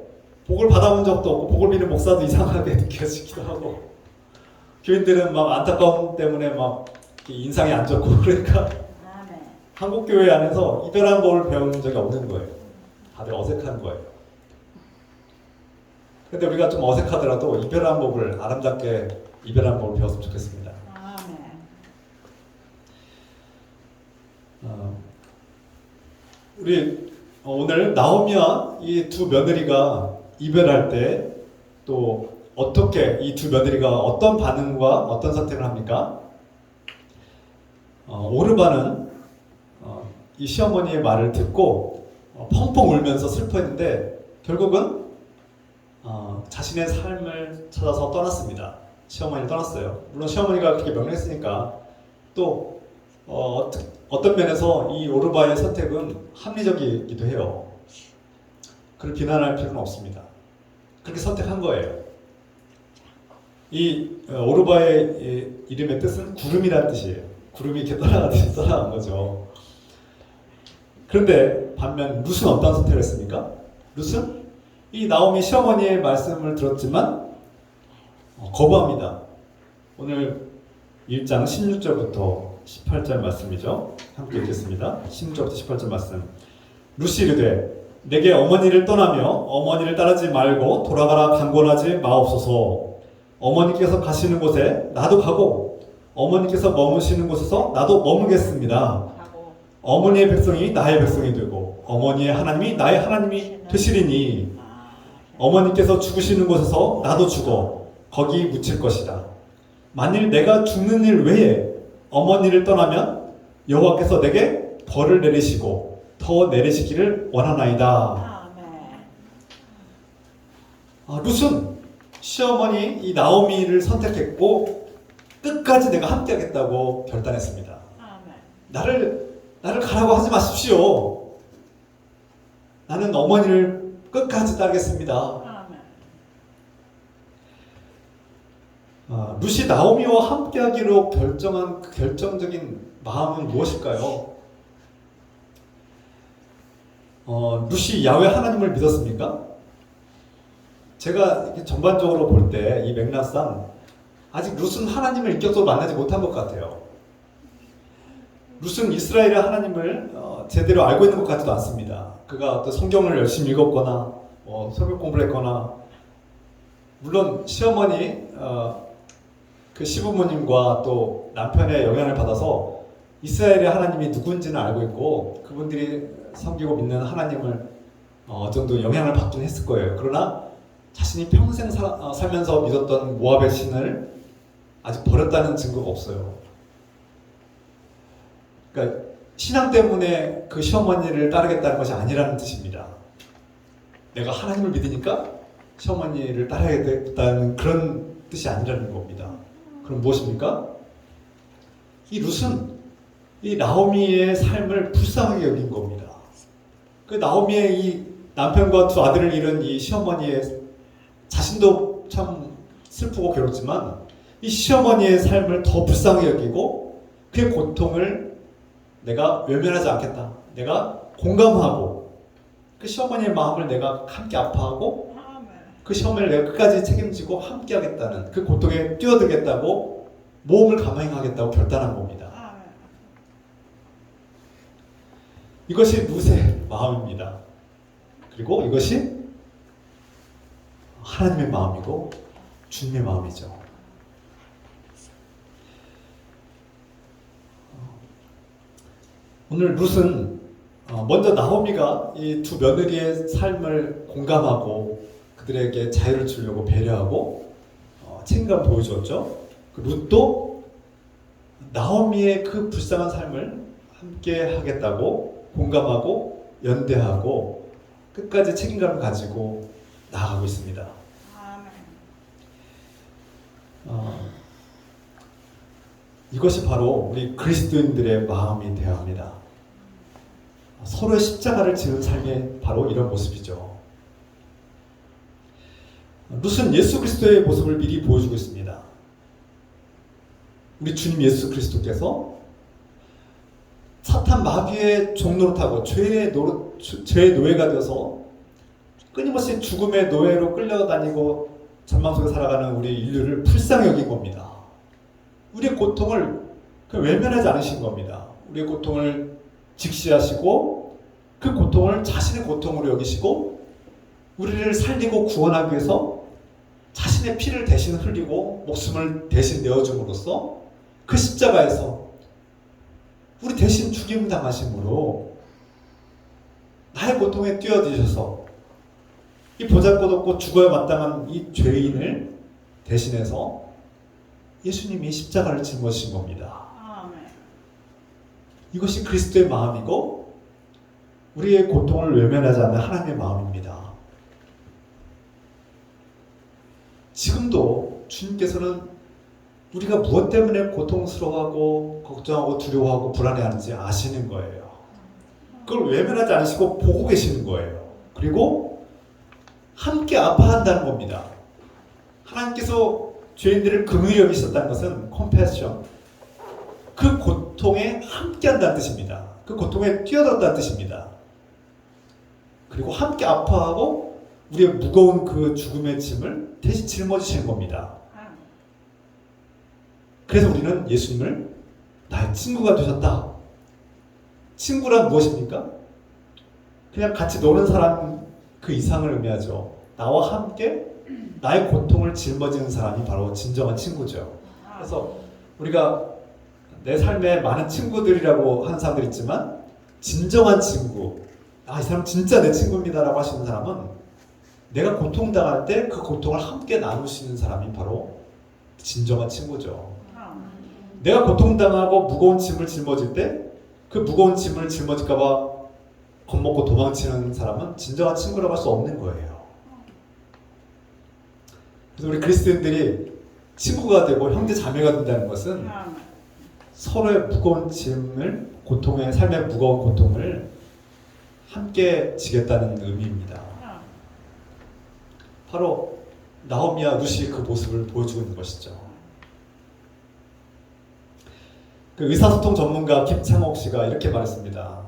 복을 받아본 적도 없고 복을 믿는 목사도 이상하게 느껴지기도 하고 교인들은 막 안타까움 때문에 막 인상이 안 좋고 그러니까 한국 교회 안에서 이별한 법을 배운 적이 없는 거예요. 다들 어색한 거예요. 근데 우리가 좀 어색하더라도 이별한 법을 아름답게 이별한 법을 배웠으면 좋겠습니다. 우리 오늘 나오미와 이 두 며느리가 이별할 때 또 어떻게 이 두 며느리가 어떤 반응과 어떤 선택을 합니까? 오르바는 이 시어머니의 말을 듣고 펑펑 울면서 슬퍼했는데 결국은 자신의 삶을 찾아서 떠났습니다. 시어머니를 떠났어요. 물론 시어머니가 그렇게 명령했으니까 또 어떤 면에서 이 오르바의 선택은 합리적이기도 해요. 그를 비난할 필요는 없습니다. 그렇게 선택한 거예요. 이 오르바의 이름의 뜻은 구름이라는 뜻이에요. 구름이 이렇게 떠나가듯이 떠나간 거죠. 그런데 반면 룻은 어떤 선택을 했습니까? 룻은 이 나오미 시어머니의 말씀을 들었지만 거부합니다. 오늘 1장 16절부터 18절 말씀이죠. 함께 읽겠습니다. 16절부터 18절 말씀. 룻이 이르되 내게 어머니를 떠나며 어머니를 따르지 말고 돌아가라 강권하지 마옵소서. 어머니께서 가시는 곳에 나도 가고 어머니께서 머무시는 곳에서 나도 머무겠습니다. 어머니의 백성이 나의 백성이 되고 어머니의 하나님이 나의 하나님이 되시리니 어머니께서 죽으시는 곳에서 나도 죽어 거기 묻힐 것이다. 만일 내가 죽는 일 외에 어머니를 떠나면 여호와께서 내게 벌을 내리시고 더 내리시기를 원하나이다. 룻은 시어머니 이 나오미를 선택했고 끝까지 내가 함께하겠다고 결단했습니다. 나를 가라고 하지 마십시오. 나는 어머니를 끝까지 따르겠습니다. 룻이 나오미와 함께하기로 결정한 그 결정적인 마음은 무엇일까요? 룻이 야훼 하나님을 믿었습니까? 제가 이렇게 전반적으로 볼 때 이 맥락상 아직 룻은 하나님을 인격적으로 만나지 못한 것 같아요. 룻은 이스라엘의 하나님을 제대로 알고 있는 것 같지도 않습니다. 그가 어떤 성경을 열심히 읽었거나 설교 공부를 했거나 물론 시어머니 그 시부모님과 또 남편의 영향을 받아서 이스라엘의 하나님이 누군지는 알고 있고 그분들이 섬기고 믿는 하나님을 어느 정도 영향을 받긴 했을 거예요. 그러나 자신이 평생 살면서 믿었던 모압의 신을 아직 버렸다는 증거가 없어요. 그러니까 신앙 때문에 그 시어머니를 따르겠다는 것이 아니라는 뜻입니다. 내가 하나님을 믿으니까 시어머니를 따라야겠다는 그런 뜻이 아니라는 겁니다. 그럼 무엇입니까? 이 룻은 이 나오미의 삶을 불쌍하게 여긴 겁니다. 그 나오미의 이 남편과 두 아들을 잃은 이 시어머니의 자신도 참 슬프고 괴롭지만 이 시어머니의 삶을 더 불쌍하게 여기고 그의 고통을 내가 외면하지 않겠다. 내가 공감하고 그 시어머니의 마음을 내가 함께 아파하고 그 시어머니를 내가 끝까지 책임지고 함께 하겠다는 그 고통에 뛰어들겠다고 모험을 감행하겠다고 결단한 겁니다. 이것이 룻의 마음입니다. 그리고 이것이 하나님의 마음이고 주님의 마음이죠. 오늘 룻은 먼저 나오미가 이 두 며느리의 삶을 공감하고 그들에게 자유를 주려고 배려하고 책임감 보여주었죠. 그 룻도 나오미의 그 불쌍한 삶을 함께 하겠다고 공감하고 연대하고 끝까지 책임감을 가지고 나아가고 있습니다. 이것이 바로 우리 그리스도인들의 마음이 되어야 합니다. 서로의 십자가를 지는 삶이 바로 이런 모습이죠. 룻은 예수 그리스도의 모습을 미리 보여주고 있습니다. 우리 주님 예수 그리스도께서 사탄 마귀의 종노릇하고 죄의 노예가 되어서 끊임없이 죽음의 노예로 끌려다니고 전망 속에 살아가는 우리 인류를 불쌍히 여긴 겁니다. 우리의 고통을 외면하지 않으신 겁니다. 우리의 고통을 직시하시고 그 고통을 자신의 고통으로 여기시고 우리를 살리고 구원하기 위해서 자신의 피를 대신 흘리고 목숨을 대신 내어줌으로써 그 십자가에서 우리 대신 죽임 당하심으로 나의 고통에 뛰어드셔서 이 보잘것없고 죽어야 마땅한 이 죄인을 대신해서 예수님이 십자가를 짊어지신 겁니다. 이것이 그리스도의 마음이고 우리의 고통을 외면하지 않는 하나님의 마음입니다. 지금도 주님께서는 우리가 무엇 때문에 고통스러워하고 걱정하고 두려워하고 불안해하는지 아시는 거예요. 그걸 외면하지 않으시고 보고 계시는 거예요. 그리고 함께 아파한다는 겁니다. 하나님께서 죄인들을 긍휼히 여기셨다는 것은 컴패션, 그 고통에 함께한다는 뜻입니다. 그 고통에 뛰어들었다는 뜻입니다. 그리고 함께 아파하고 우리의 무거운 그 죽음의 짐을 대신 짊어지시는 겁니다. 그래서 우리는 예수님을 나의 친구가 되셨다. 친구란 무엇입니까? 그냥 같이 노는 사람 그 이상을 의미하죠. 나와 함께 나의 고통을 짊어지는 사람이 바로 진정한 친구죠. 그래서 우리가 내 삶에 많은 친구들이라고 하는 사람들이 있지만 진정한 친구, 이 사람 진짜 내 친구입니다 라고 하시는 사람은 내가 고통당할 때 그 고통을 함께 나누시는 사람이 바로 진정한 친구죠. 내가 고통당하고 무거운 짐을 짊어질 때 그 무거운 짐을 짊어질까봐 겁먹고 도망치는 사람은 진정한 친구라고 할 수 없는 거예요. 그래서 우리 그리스도인들이 친구가 되고 형제 자매가 된다는 것은 서로의 무거운 짐을, 삶의 무거운 고통을 함께 지겠다는 의미입니다. 바로 나오미와 룻이 그 모습을 보여주고 있는 것이죠. 그 의사소통 전문가 김창옥 씨가 이렇게 말했습니다.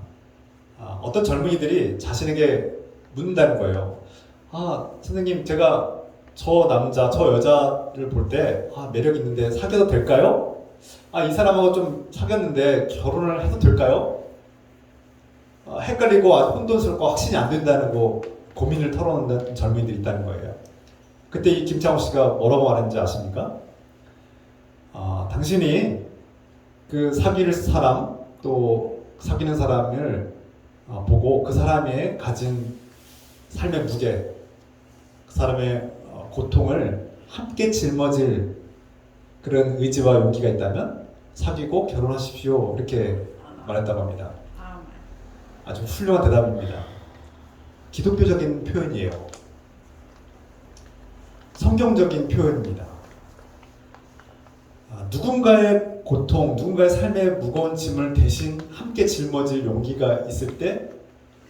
어떤 젊은이들이 자신에게 묻는다는 거예요. 선생님, 제가 저 남자, 저 여자를 볼 때 매력 있는데 사귀어도 될까요? 이 사람하고 좀 사귀었는데 결혼을 해도 될까요? 헷갈리고 아주 혼돈스럽고 확신이 안 된다는 고민을 털어놓는 젊은이들이 있다는 거예요. 그때 이 김창호 씨가 뭐라고 말했는지 아십니까? 당신이 그 사귈 사람 또 사귀는 사람을 보고 그 사람의 가진 삶의 무게, 그 사람의 고통을 함께 짊어질 그런 의지와 용기가 있다면 사귀고 결혼하십시오. 이렇게 말했다고 합니다. 아주 훌륭한 대답입니다. 기독교적인 표현이에요. 성경적인 표현입니다. 누군가의 고통, 누군가의 삶의 무거운 짐을 대신 함께 짊어질 용기가 있을 때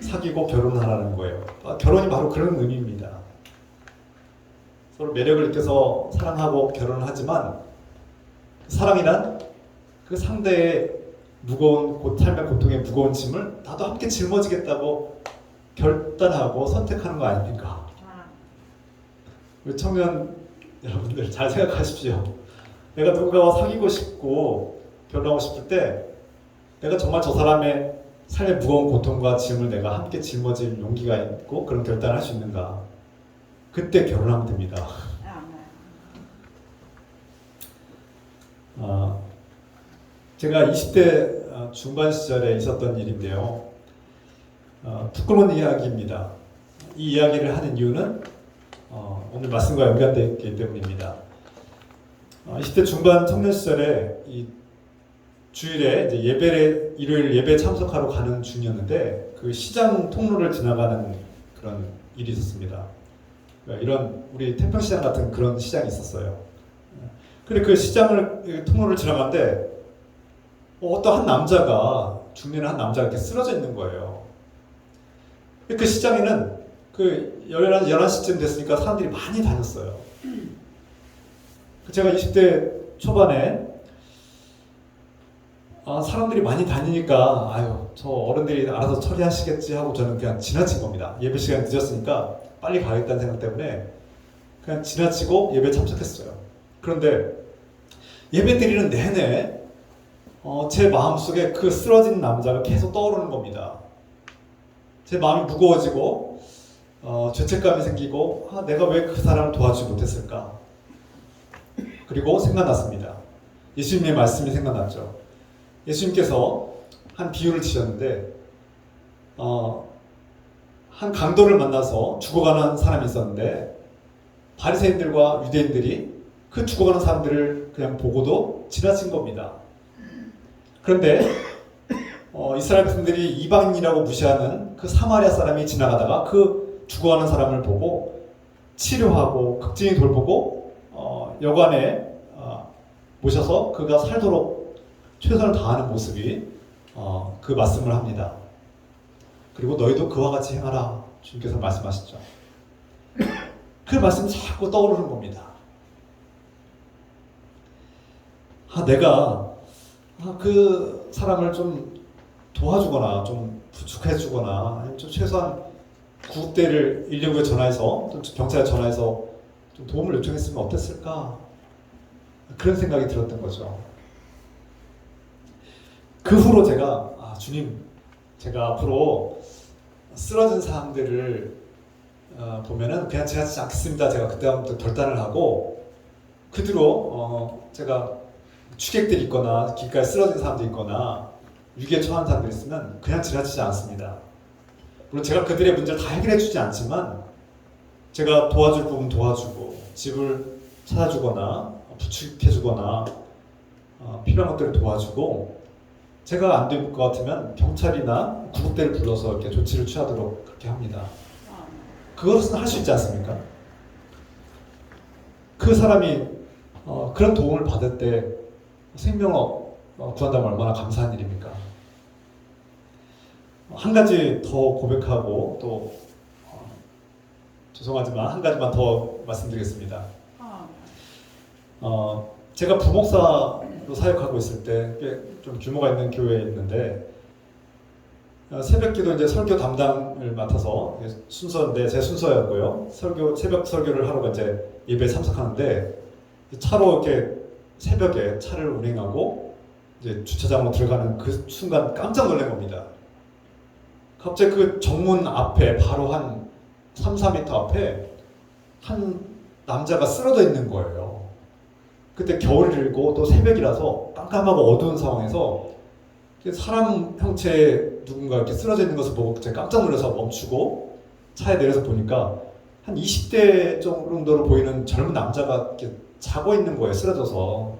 사귀고 결혼하라는 거예요. 결혼이 바로 그런 의미입니다. 서로 매력을 느껴서 사랑하고 결혼을 하지만 사랑이란 그 상대의 무거운 삶의 고통의 무거운 짐을 나도 함께 짊어지겠다고 결단하고 선택하는 거 아닙니까? 우리 청년 여러분들 잘 생각하십시오. 내가 누군가와 사귀고 싶고 결혼하고 싶을 때 내가 정말 저 사람의 삶의 무거운 고통과 짐을 내가 함께 짊어질 용기가 있고 그런 결단을 할 수 있는가? 그때 결혼하면 됩니다. 제가 20대 중반 시절에 있었던 일인데요. 부끄러운 이야기입니다. 이 이야기를 하는 이유는 오늘 말씀과 연관되어 있기 때문입니다. 20대 중반 청년 시절에 이 주일에 이제 일요일 예배 참석하러 가는 중이었는데 그 시장 통로를 지나가는 그런 일이 있었습니다. 이런 우리 태평시장 같은 그런 시장이 있었어요. 근데 그 통로를 지나가는데 어떤 한 남자가 중년의 한 남자가 이렇게 쓰러져 있는 거예요. 그 시장에는 그 11시쯤 됐으니까 사람들이 많이 다녔어요. 제가 20대 초반에 사람들이 많이 다니니까 아유 저 어른들이 알아서 처리하시겠지 하고 저는 그냥 지나친 겁니다. 예배 시간 늦었으니까 빨리 가겠다는 생각 때문에 그냥 지나치고 예배 참석했어요. 그런데 예배 드리는 내내 제 마음속에 그 쓰러진 남자가 계속 떠오르는 겁니다. 제 마음이 무거워지고 죄책감이 생기고 내가 왜 그 사람을 도와주지 못했을까? 그리고 생각났습니다. 예수님의 말씀이 생각났죠. 예수님께서 한 비유를 치셨는데 한 강도를 만나서 죽어가는 사람이 있었는데 바리새인들과 유대인들이 그 죽어가는 사람들을 그냥 보고도 지나친 겁니다. 그런데 이스라엘 백성들이 이방인이라고 무시하는 그 사마리아 사람이 지나가다가 그 죽어가는 사람을 보고 치료하고 극진히 돌보고 여관에 모셔서 그가 살도록 최선을 다하는 모습이 그 말씀을 합니다. 그리고 너희도 그와 같이 행하라 주님께서 말씀하시죠. 그 말씀이 자꾸 떠오르는 겁니다. 내가 그 사람을 좀 도와주거나 좀 부축해주거나 아니면 좀 최소한 구급대를 119에 전화해서 좀 경찰에 전화해서 좀 도움을 요청했으면 어땠을까? 그런 생각이 들었던 거죠. 그 후로 제가 주님 제가 앞으로 쓰러진 사람들을 보면은 그냥 지나치지 않겠습니다. 제가 그때부터 결단을 하고 그 뒤로 제가 취객들이 있거나 길가에 쓰러진 사람들이 있거나 위기에 처한 사람들이 있으면 그냥 지나치지 않습니다. 물론 제가 그들의 문제를 다 해결해 주지 않지만 제가 도와줄 부분 도와주고 집을 찾아주거나 부축해 주거나 필요한 것들을 도와주고 제가 안 될 것 같으면 경찰이나 구급대를 불러서 이렇게 조치를 취하도록 그렇게 합니다. 그것은 할 수 있지 않습니까? 그 사람이 그런 도움을 받을 때 생명을 구한다면 얼마나 감사한 일입니까? 한 가지 더 고백하고 또 죄송하지만 한 가지만 더 말씀드리겠습니다. 제가 부목사로 사역하고 있을 때 꽤 좀 규모가 있는 교회에 있는데 새벽기도 이제 설교 담당을 맡아서 순서인데 제 순서였고요. 새벽 설교를 하러 이제 예배에 참석하는데 차로 이렇게 새벽에 차를 운행하고 이제 주차장으로 들어가는 그 순간 깜짝 놀란 겁니다. 갑자기 그 정문 앞에 바로 한 3, 4m 앞에 한 남자가 쓰러져 있는 거예요. 그때 겨울이고 또 새벽이라서 깜깜하고 어두운 상황에서 사람 형체의 누군가 이렇게 쓰러져 있는 것을 보고 제가 깜짝 놀라서 멈추고 차에 내려서 보니까 한 20대 정도로 보이는 젊은 남자가 이렇게 자고 있는 거예요. 쓰러져서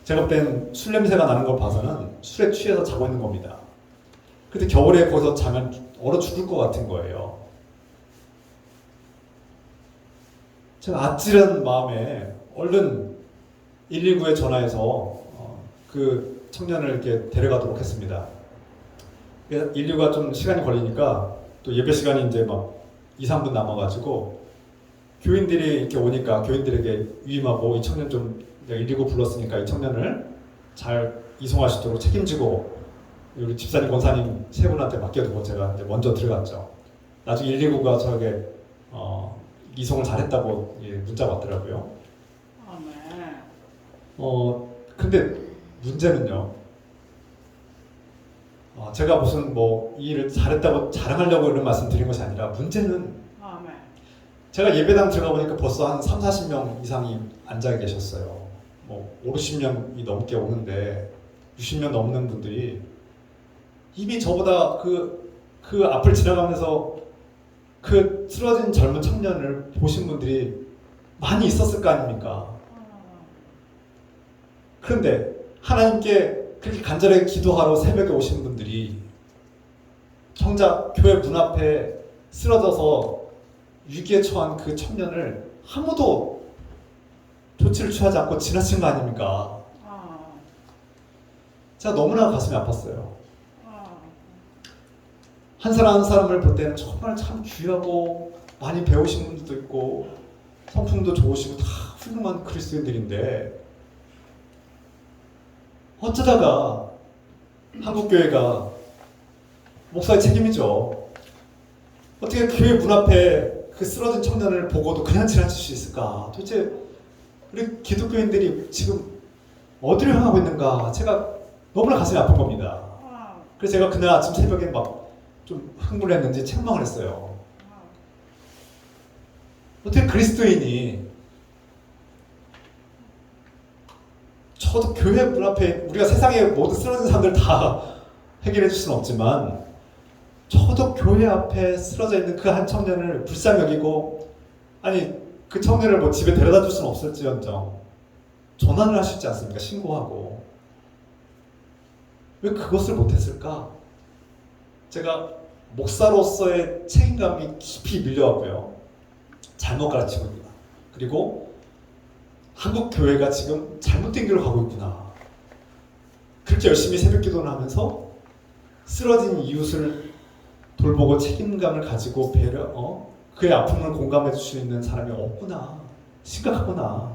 제가 볼 땐 술 냄새가 나는 걸 봐서는 술에 취해서 자고 있는 겁니다. 근데 겨울에 거기서 자면 얼어 죽을 것 같은 거예요. 제가 아찔한 마음에 얼른 119에 전화해서 그 청년을 이렇게 데려가도록 했습니다. 119가 좀 시간이 걸리니까 또 예배 시간이 이제 막 2, 3분 남아가지고 교인들이 이렇게 오니까 교인들에게 위임하고 이 청년 좀 119 불렀으니까 이 청년을 잘 이송하시도록 책임지고 우리 집사님, 권사님 세 분한테 맡겨두고 제가 이제 먼저 들어갔죠. 나중에 119가 저에게 이송을 잘했다고 문자가 왔더라고요. 근데 문제는요. 제가 무슨 뭐 이 일을 잘했다고 자랑하려고 이런 말씀 드린 것이 아니라 문제는 제가 예배당 들어가 보니까 벌써 한 3, 40명 이상이 앉아 계셨어요. 뭐 5, 60명이 넘게 오는데 60명 넘는 분들이 이미 저보다 그 앞을 지나가면서 그 쓰러진 젊은 청년을 보신 분들이 많이 있었을 거 아닙니까? 그런데 하나님께 그렇게 간절하게 기도하러 새벽에 오신 분들이 정작 교회 문 앞에 쓰러져서 위기에 처한 그 청년을 아무도 조치를 취하지 않고 지나친 거 아닙니까? 제가 너무나 가슴이 아팠어요. 한 사람 한 사람을 볼 때는 정말 참 귀하고 많이 배우신 분들도 있고 성품도 좋으시고 다 훌륭한 그리스도인들인데 어쩌다가 한국교회가 목사의 책임이죠. 어떻게 교회 문 앞에 그 쓰러진 청년을 보고도 그냥 지나칠 수 있을까? 도대체 우리 기독교인들이 지금 어디를 향하고 있는가? 제가 너무나 가슴이 아픈 겁니다. 그래서 제가 그날 아침 새벽에 막 좀 흥분을 했는지 책망을 했어요. 어떻게 그리스도인이 저도 교회 문 앞에 우리가 세상의 모든 쓰러진 사람들 다 해결해 줄 수는 없지만 저도 교회 앞에 쓰러져 있는 그 한 청년을 불쌍히 여기고 아니 그 청년을 뭐 집에 데려다 줄 수는 없을지언정 전화를 하시지 않습니까? 신고하고 왜 그것을 못했을까? 제가 목사로서의 책임감이 깊이 밀려왔고요. 잘못 가르치고 있구나. 그리고 한국 교회가 지금 잘못된 길로 가고 있구나. 그렇게 열심히 새벽 기도를 하면서 쓰러진 이웃을 돌보고 책임감을 가지고 그의 아픔을 공감해 줄 수 있는 사람이 없구나. 심각하구나.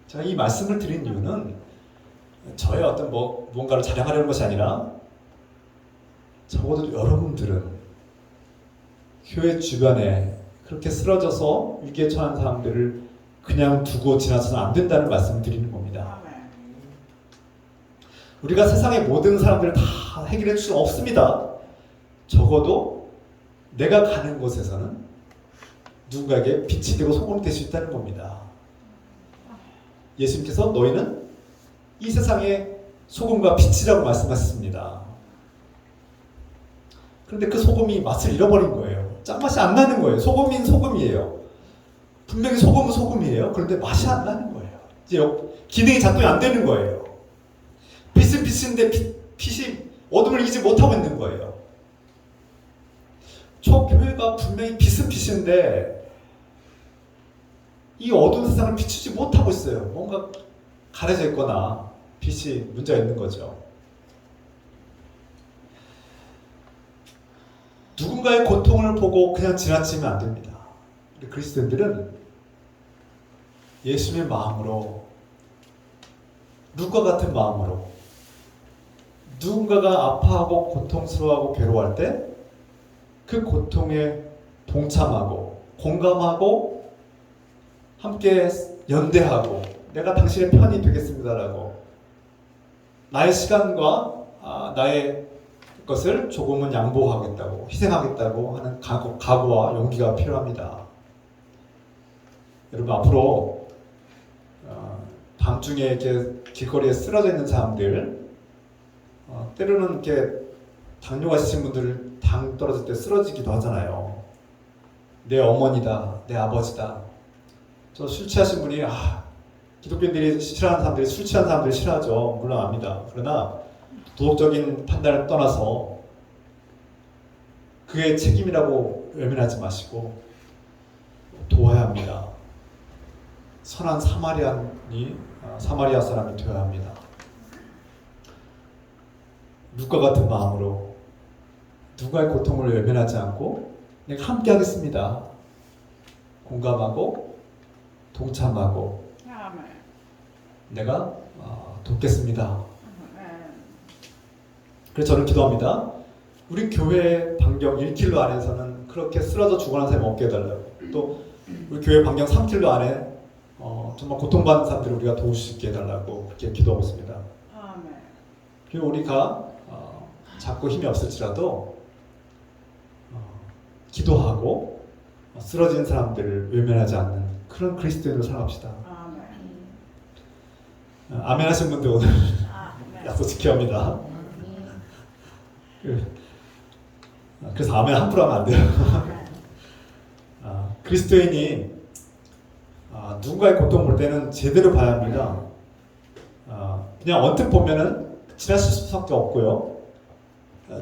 제가 이 말씀을 드린 이유는 저의 어떤 무언가를 자랑하려는 것이 아니라 적어도 여러분들은 교회 주변에 그렇게 쓰러져서 위기에 처한 사람들을 그냥 두고 지나서는 안 된다는 말씀을 드리는 겁니다. 우리가 세상의 모든 사람들을 다 해결해 줄 수는 없습니다. 적어도 내가 가는 곳에서는 누군가에게 빛이 되고 소금이 될 수 있다는 겁니다. 예수님께서 너희는 이 세상의 소금과 빛이라고 말씀하셨습니다. 그런데 그 소금이 맛을 잃어버린 거예요. 짠맛이 안 나는 거예요. 소금인 소금이에요. 분명히 소금은 소금이에요. 그런데 맛이 안 나는 거예요. 이제 기능이 작동이 안 되는 거예요. 빛은 빛인데 빛이 어둠을 이기지 못하고 있는 거예요. 저 교회가 분명히 빛은 빛인데 이 어두운 세상을 비추지 못하고 있어요. 뭔가 가려져 있거나 빛이 문제가 있는 거죠. 누군가의 고통을 보고 그냥 지나치면 안 됩니다. 우리 그리스도인들은 예수님의 마음으로 룻과 같은 마음으로 누군가가 아파하고 고통스러워하고 괴로워할 때 그 고통에 동참하고 공감하고 함께 연대하고 내가 당신의 편이 되겠습니다라고 나의 시간과 나의 것을 조금은 양보하겠다고 희생하겠다고 하는 각오와 용기가 필요합니다. 여러분 앞으로 밤중에 이렇게 길거리에 쓰러져 있는 사람들, 때로는 이렇게 당뇨가 있으신 분들 당 떨어질 때 쓰러지기도 하잖아요. 내 어머니다, 내 아버지다. 저 술 취하신 분이 기독교인들이 싫어하는 사람들이 술 취한 사람들이 싫어하죠. 물론 압니다. 그러나 도덕적인 판단을 떠나서 그의 책임이라고 외면하지 마시고 도와야 합니다. 선한 사마리아 사람이 되어야 합니다. 룻과 같은 마음으로 누가의 고통을 외면하지 않고 내가 함께 하겠습니다. 공감하고 동참하고 내가 돕겠습니다. 그래서 저는 기도합니다. 우리 교회 반경 1km 안에서는 그렇게 쓰러져 죽어가는 사람이 없게 해달라고, 또 우리 교회 반경 3km 안에 정말 고통받는 사람들을 우리가 도울 수 있게 해달라고 그렇게 기도하고 있습니다. 그리고 우리가 작고 힘이 없을지라도 기도하고 쓰러진 사람들을 외면하지 않는 그런 그리스도인으로 살아갑시다. 아멘 하신 분들 오늘 약속 지켜야 합니다. 그래서 아멘 함부로 하면 안 돼요. 그리스도인이 누군가의 고통 볼 때는 제대로 봐야 합니다. 그냥 언뜻 보면은 지나칠 수밖에 없고요.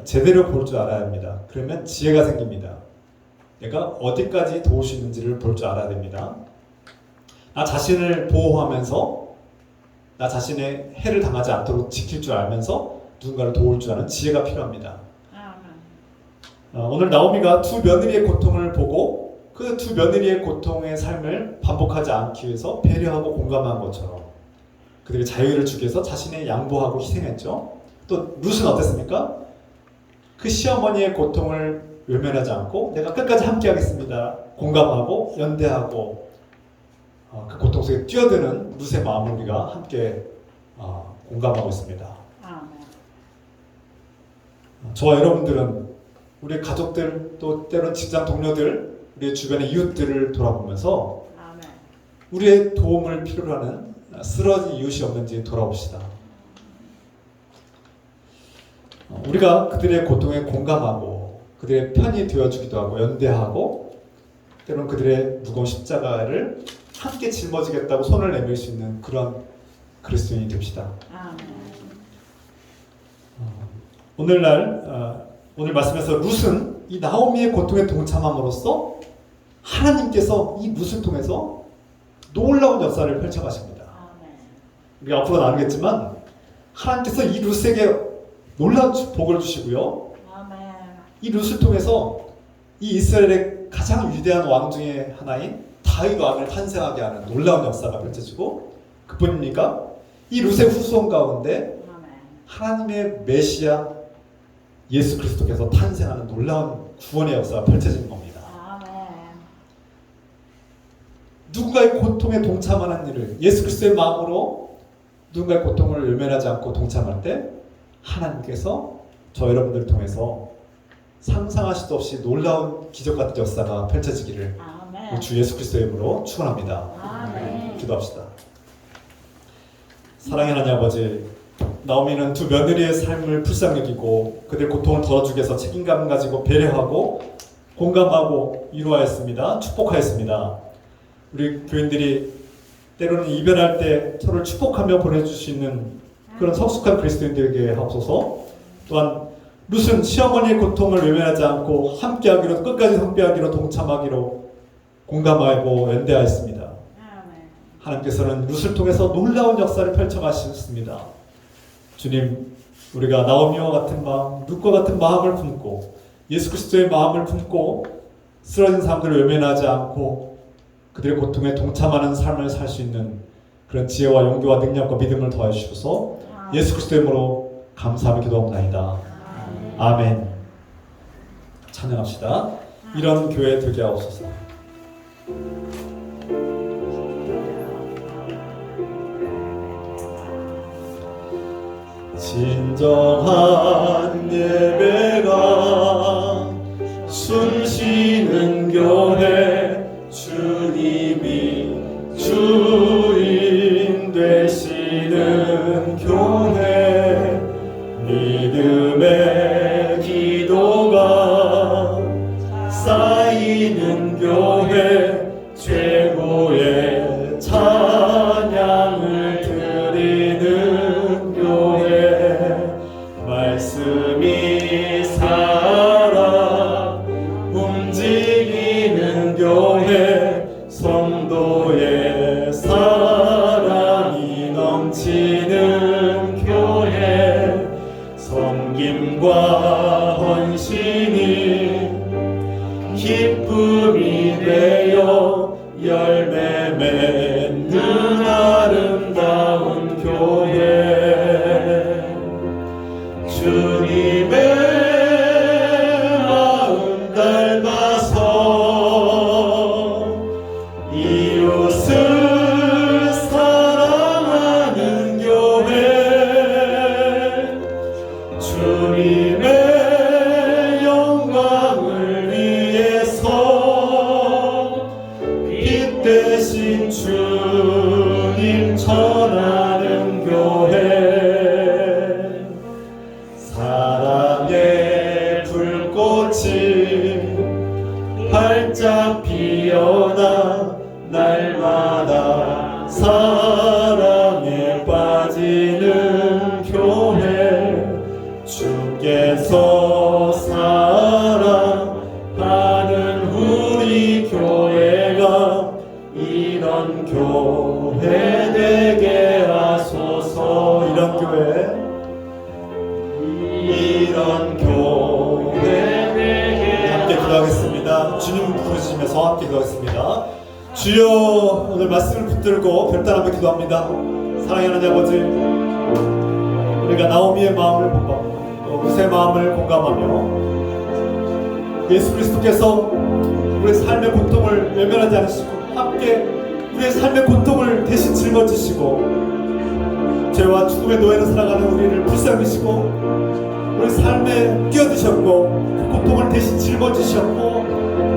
제대로 볼 줄 알아야 합니다. 그러면 지혜가 생깁니다. 내가 어디까지 도울 수 있는지를 볼 줄 알아야 됩니다. 나 자신을 보호하면서 나 자신의 해를 당하지 않도록 지킬 줄 알면서 누군가를 도울 줄 아는 지혜가 필요합니다. 오늘 나오미가 두 며느리의 고통을 보고 그 두 며느리의 고통의 삶을 반복하지 않기 위해서 배려하고 공감한 것처럼 그들의 자유를 주기 위해서 자신의 양보하고 희생했죠. 또 룻은 어땠습니까? 그 시어머니의 고통을 외면하지 않고 내가 끝까지 함께 하겠습니다. 공감하고 연대하고 그 고통 속에 뛰어드는 룻의 마음을 우리가 함께 공감하고 있습니다. 저와 여러분들은 우리 가족들, 또 때로는 직장 동료들, 우리 주변의 이웃들을 돌아보면서 우리의 도움을 필요로 하는 쓰러진 이웃이 없는지 돌아봅시다. 우리가 그들의 고통에 공감하고 그들의 편이 되어주기도 하고 연대하고 때로는 그들의 무거운 십자가를 함께 짊어지겠다고 손을 내밀 수 있는 그런 그리스도인이 됩시다. 오늘 말씀에서 룻은 이 나오미의 고통에 동참함으로써 하나님께서 이 룻을 통해서 놀라운 역사를 펼쳐가십니다. 우리가 앞으로 나누겠지만 하나님께서 이 룻에게 놀라운 복을 주시고요. 이 룻을 통해서 이 이스라엘의 가장 위대한 왕 중에 하나인 다윗 왕을 탄생하게 하는 놀라운 역사가 펼쳐지고, 그뿐입니까? 이 룻의 후손 가운데 하나님의 메시아 예수 그리스도께서 탄생하는 놀라운 구원의 역사가 펼쳐지는 겁니다. 누군가의 고통에 동참하는 일을 예수 그리스도의 마음으로 누군가의 고통을 외면하지 않고 동참할 때 하나님께서 저 여러분들을 통해서 상상할 수도 없이 놀라운 기적 같은 역사가 펼쳐지기를 주 예수 그리스도의 이름으로 축원합니다. 기도합시다. 사랑의 하나님 아버지, 나오미는 두 며느리의 삶을 불쌍히 여기고 그들의 고통을 덜어주기 위해서 책임감을 가지고 배려하고 공감하고 위로하였습니다. 축복하였습니다. 우리 교인들이 때로는 이별할 때 서로를 축복하며 보내줄 수 있는 그런 성숙한 그리스도인들에게 하옵소서. 또한 룻은 시어머니의 고통을 외면하지 않고 함께하기로, 끝까지 함께하기로, 동참하기로 공감하고 연대하였습니다. 하나님께서는 룻을 통해서 놀라운 역사를 펼쳐가셨습니다. 주님, 우리가 나오미와 같은 마음, 룻과 같은 마음을 품고 예수 그리스도의 마음을 품고 쓰러진 사람들을 외면하지 않고 그들의 고통에 동참하는 삶을 살 수 있는 그런 지혜와 용기와 능력과 믿음을 더해 주셔서 예수 그리스도의 이름으로 감사하며 기도합니다. 아멘. 찬양합시다. 이런 교회 되게 하옵소서. 진정한 예배가 숨쉬는 교회, 주님이 주인 되시 믿음의 기도가 쌓이는 교회, 최고의 찬양을 드리는 교회, 말씀이 살아 움직이는 교회, 성도의 사랑이 넘치는 교회, 섬김과 헌신이 기쁨이 되어 열매 맺는 아름다운 교회, 주님의 마음 닮아서 이웃을 사랑하는 교회, 주님의 영광을 위해서 빛 대신 주님 전하는 교회, 사랑의 불꽃이 활짝 피어나 날마다 사랑에 빠지는 교회, 주께서 사랑하는 우리 교회가 이런 교회 되게 하소서. 이런 교회, 이런 교회 되게 함께 기도하겠습니다. 주님 부르시면서 함께 기도하겠습니다. 주여, 오늘 말씀을 붙들고 별단 한번 기도합니다. 사랑하는 하나님 아버지, 우리가 나오미의 마음을 본받고 또 루세 마음을 공감하며 예수 그리스도께서 우리의 삶의 고통을 외면하지 않으시고 함께 우리의 삶의 고통을 대신 짊어지시고 죄와 죽음의 노예로 살아가는 우리를 불쌍히시고 우리 삶에 뛰어드셨고 그 고통을 대신 짊어지셨고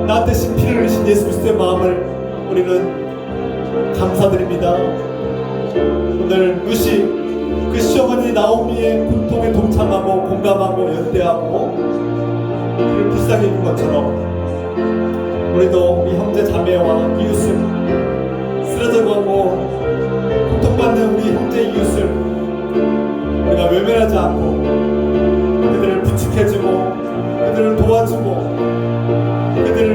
나 대신 피를 흘리신 예수 그리스도의 마음을 우리는 감사드립니다. 오늘 루시 그 시어머니 나오미의 고통에 동참하고 공감하고 연대하고 그를 불쌍히 여긴 것처럼 우리도 우리 형제 자매와 이웃을 쓰러져가고 고통받는 우리 형제 이웃을 우리가 외면하지 않고 그들을 부축해주고 그들을 도와주고 그들을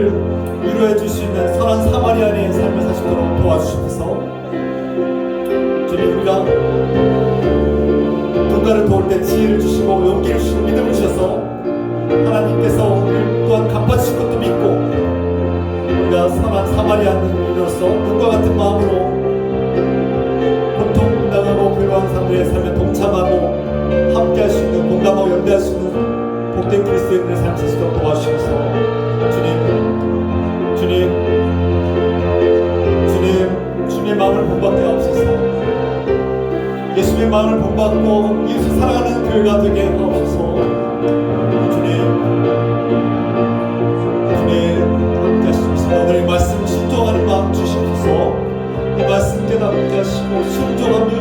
위로해 줄 수 있는 선한 사마리아인의 삶을 사시도록 도와주시면서 주님, 우리가 누군가를 도울 때 지혜를 주시고 용기를 주시고 믿음을 주셔서 하나님께서 우리를 또한 갚아주실 것도 믿고 우리가 선한 사마리아인으로서 눈과 같은 마음으로 고통당하고 괴로운 사람들의 삶에 동참하고 함께할 수 있는, 공감하고 연대할 수 있는 복된 그리스도인들의 삶을 사시도록 도와주시면서 주님의 마음을 본받게 하옵소서. 예수님의 마음을 본받고 이웃을 사랑하는 교회가 되게 하옵소서. 주님 함께 하시옵소서. 오늘 이 말씀 순종하는 마음 주시옵소서. 이 말씀 깨닫게 하시고 순종하며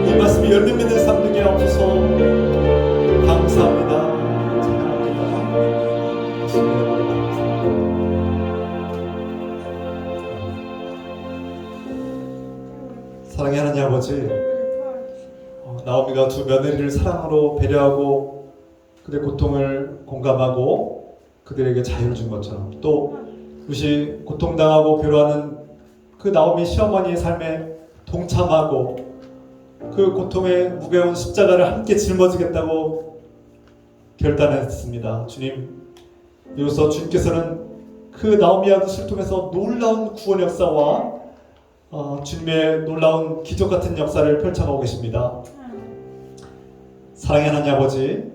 이 말씀이 열매 맺는 삶 되게 하옵소서. 감사합니다. 사랑의 하나님 아버지, 나오미가 두 며느리를 사랑으로 배려하고 그들의 고통을 공감하고 그들에게 자유를 준 것처럼 또 루시 고통당하고 괴로워하는 그 나오미 시어머니의 삶에 동참하고 그 고통의 무거운 십자가를 함께 짊어지겠다고 결단했습니다. 주님, 이로써 주님께서는 그 나오미 아들을 통해서 놀라운 구원 역사와 주님의 놀라운 기적 같은 역사를 펼쳐가고 계십니다. 사랑의 하나님 아버지,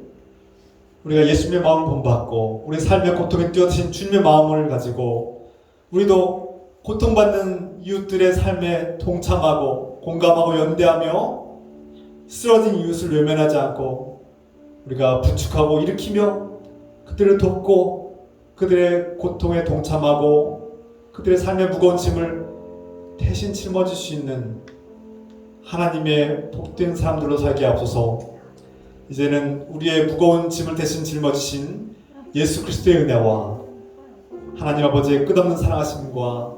우리가 예수님의 마음을 본받고 우리 삶의 고통에 뛰어드신 주님의 마음을 가지고 우리도 고통받는 이웃들의 삶에 동참하고 공감하고 연대하며 쓰러진 이웃을 외면하지 않고 우리가 부축하고 일으키며 그들을 돕고 그들의 고통에 동참하고 그들의 삶의 무거운 짐을 대신 짊어질 수 있는 하나님의 복된 사람들로 살게 하옵소서. 이제는 우리의 무거운 짐을 대신 짊어지신 예수 그리스도의 은혜와 하나님 아버지의 끝없는 사랑하심과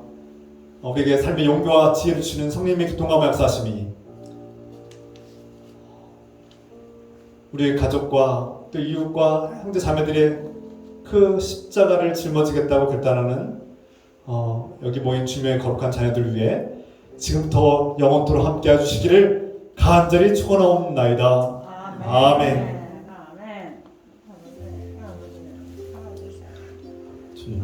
우리에게 삶의 용기와 지혜를 주시는 성령님의 교통과 역사하심이 우리의 가족과 또 이웃과 형제 자매들의 그 십자가를 짊어지겠다고 결단하는 여기 모인 주님의 거룩한 자녀들 위해 지금부터 영원토록 함께 해주시기를 간절히 축원하옵나이다. 아멘. 주님.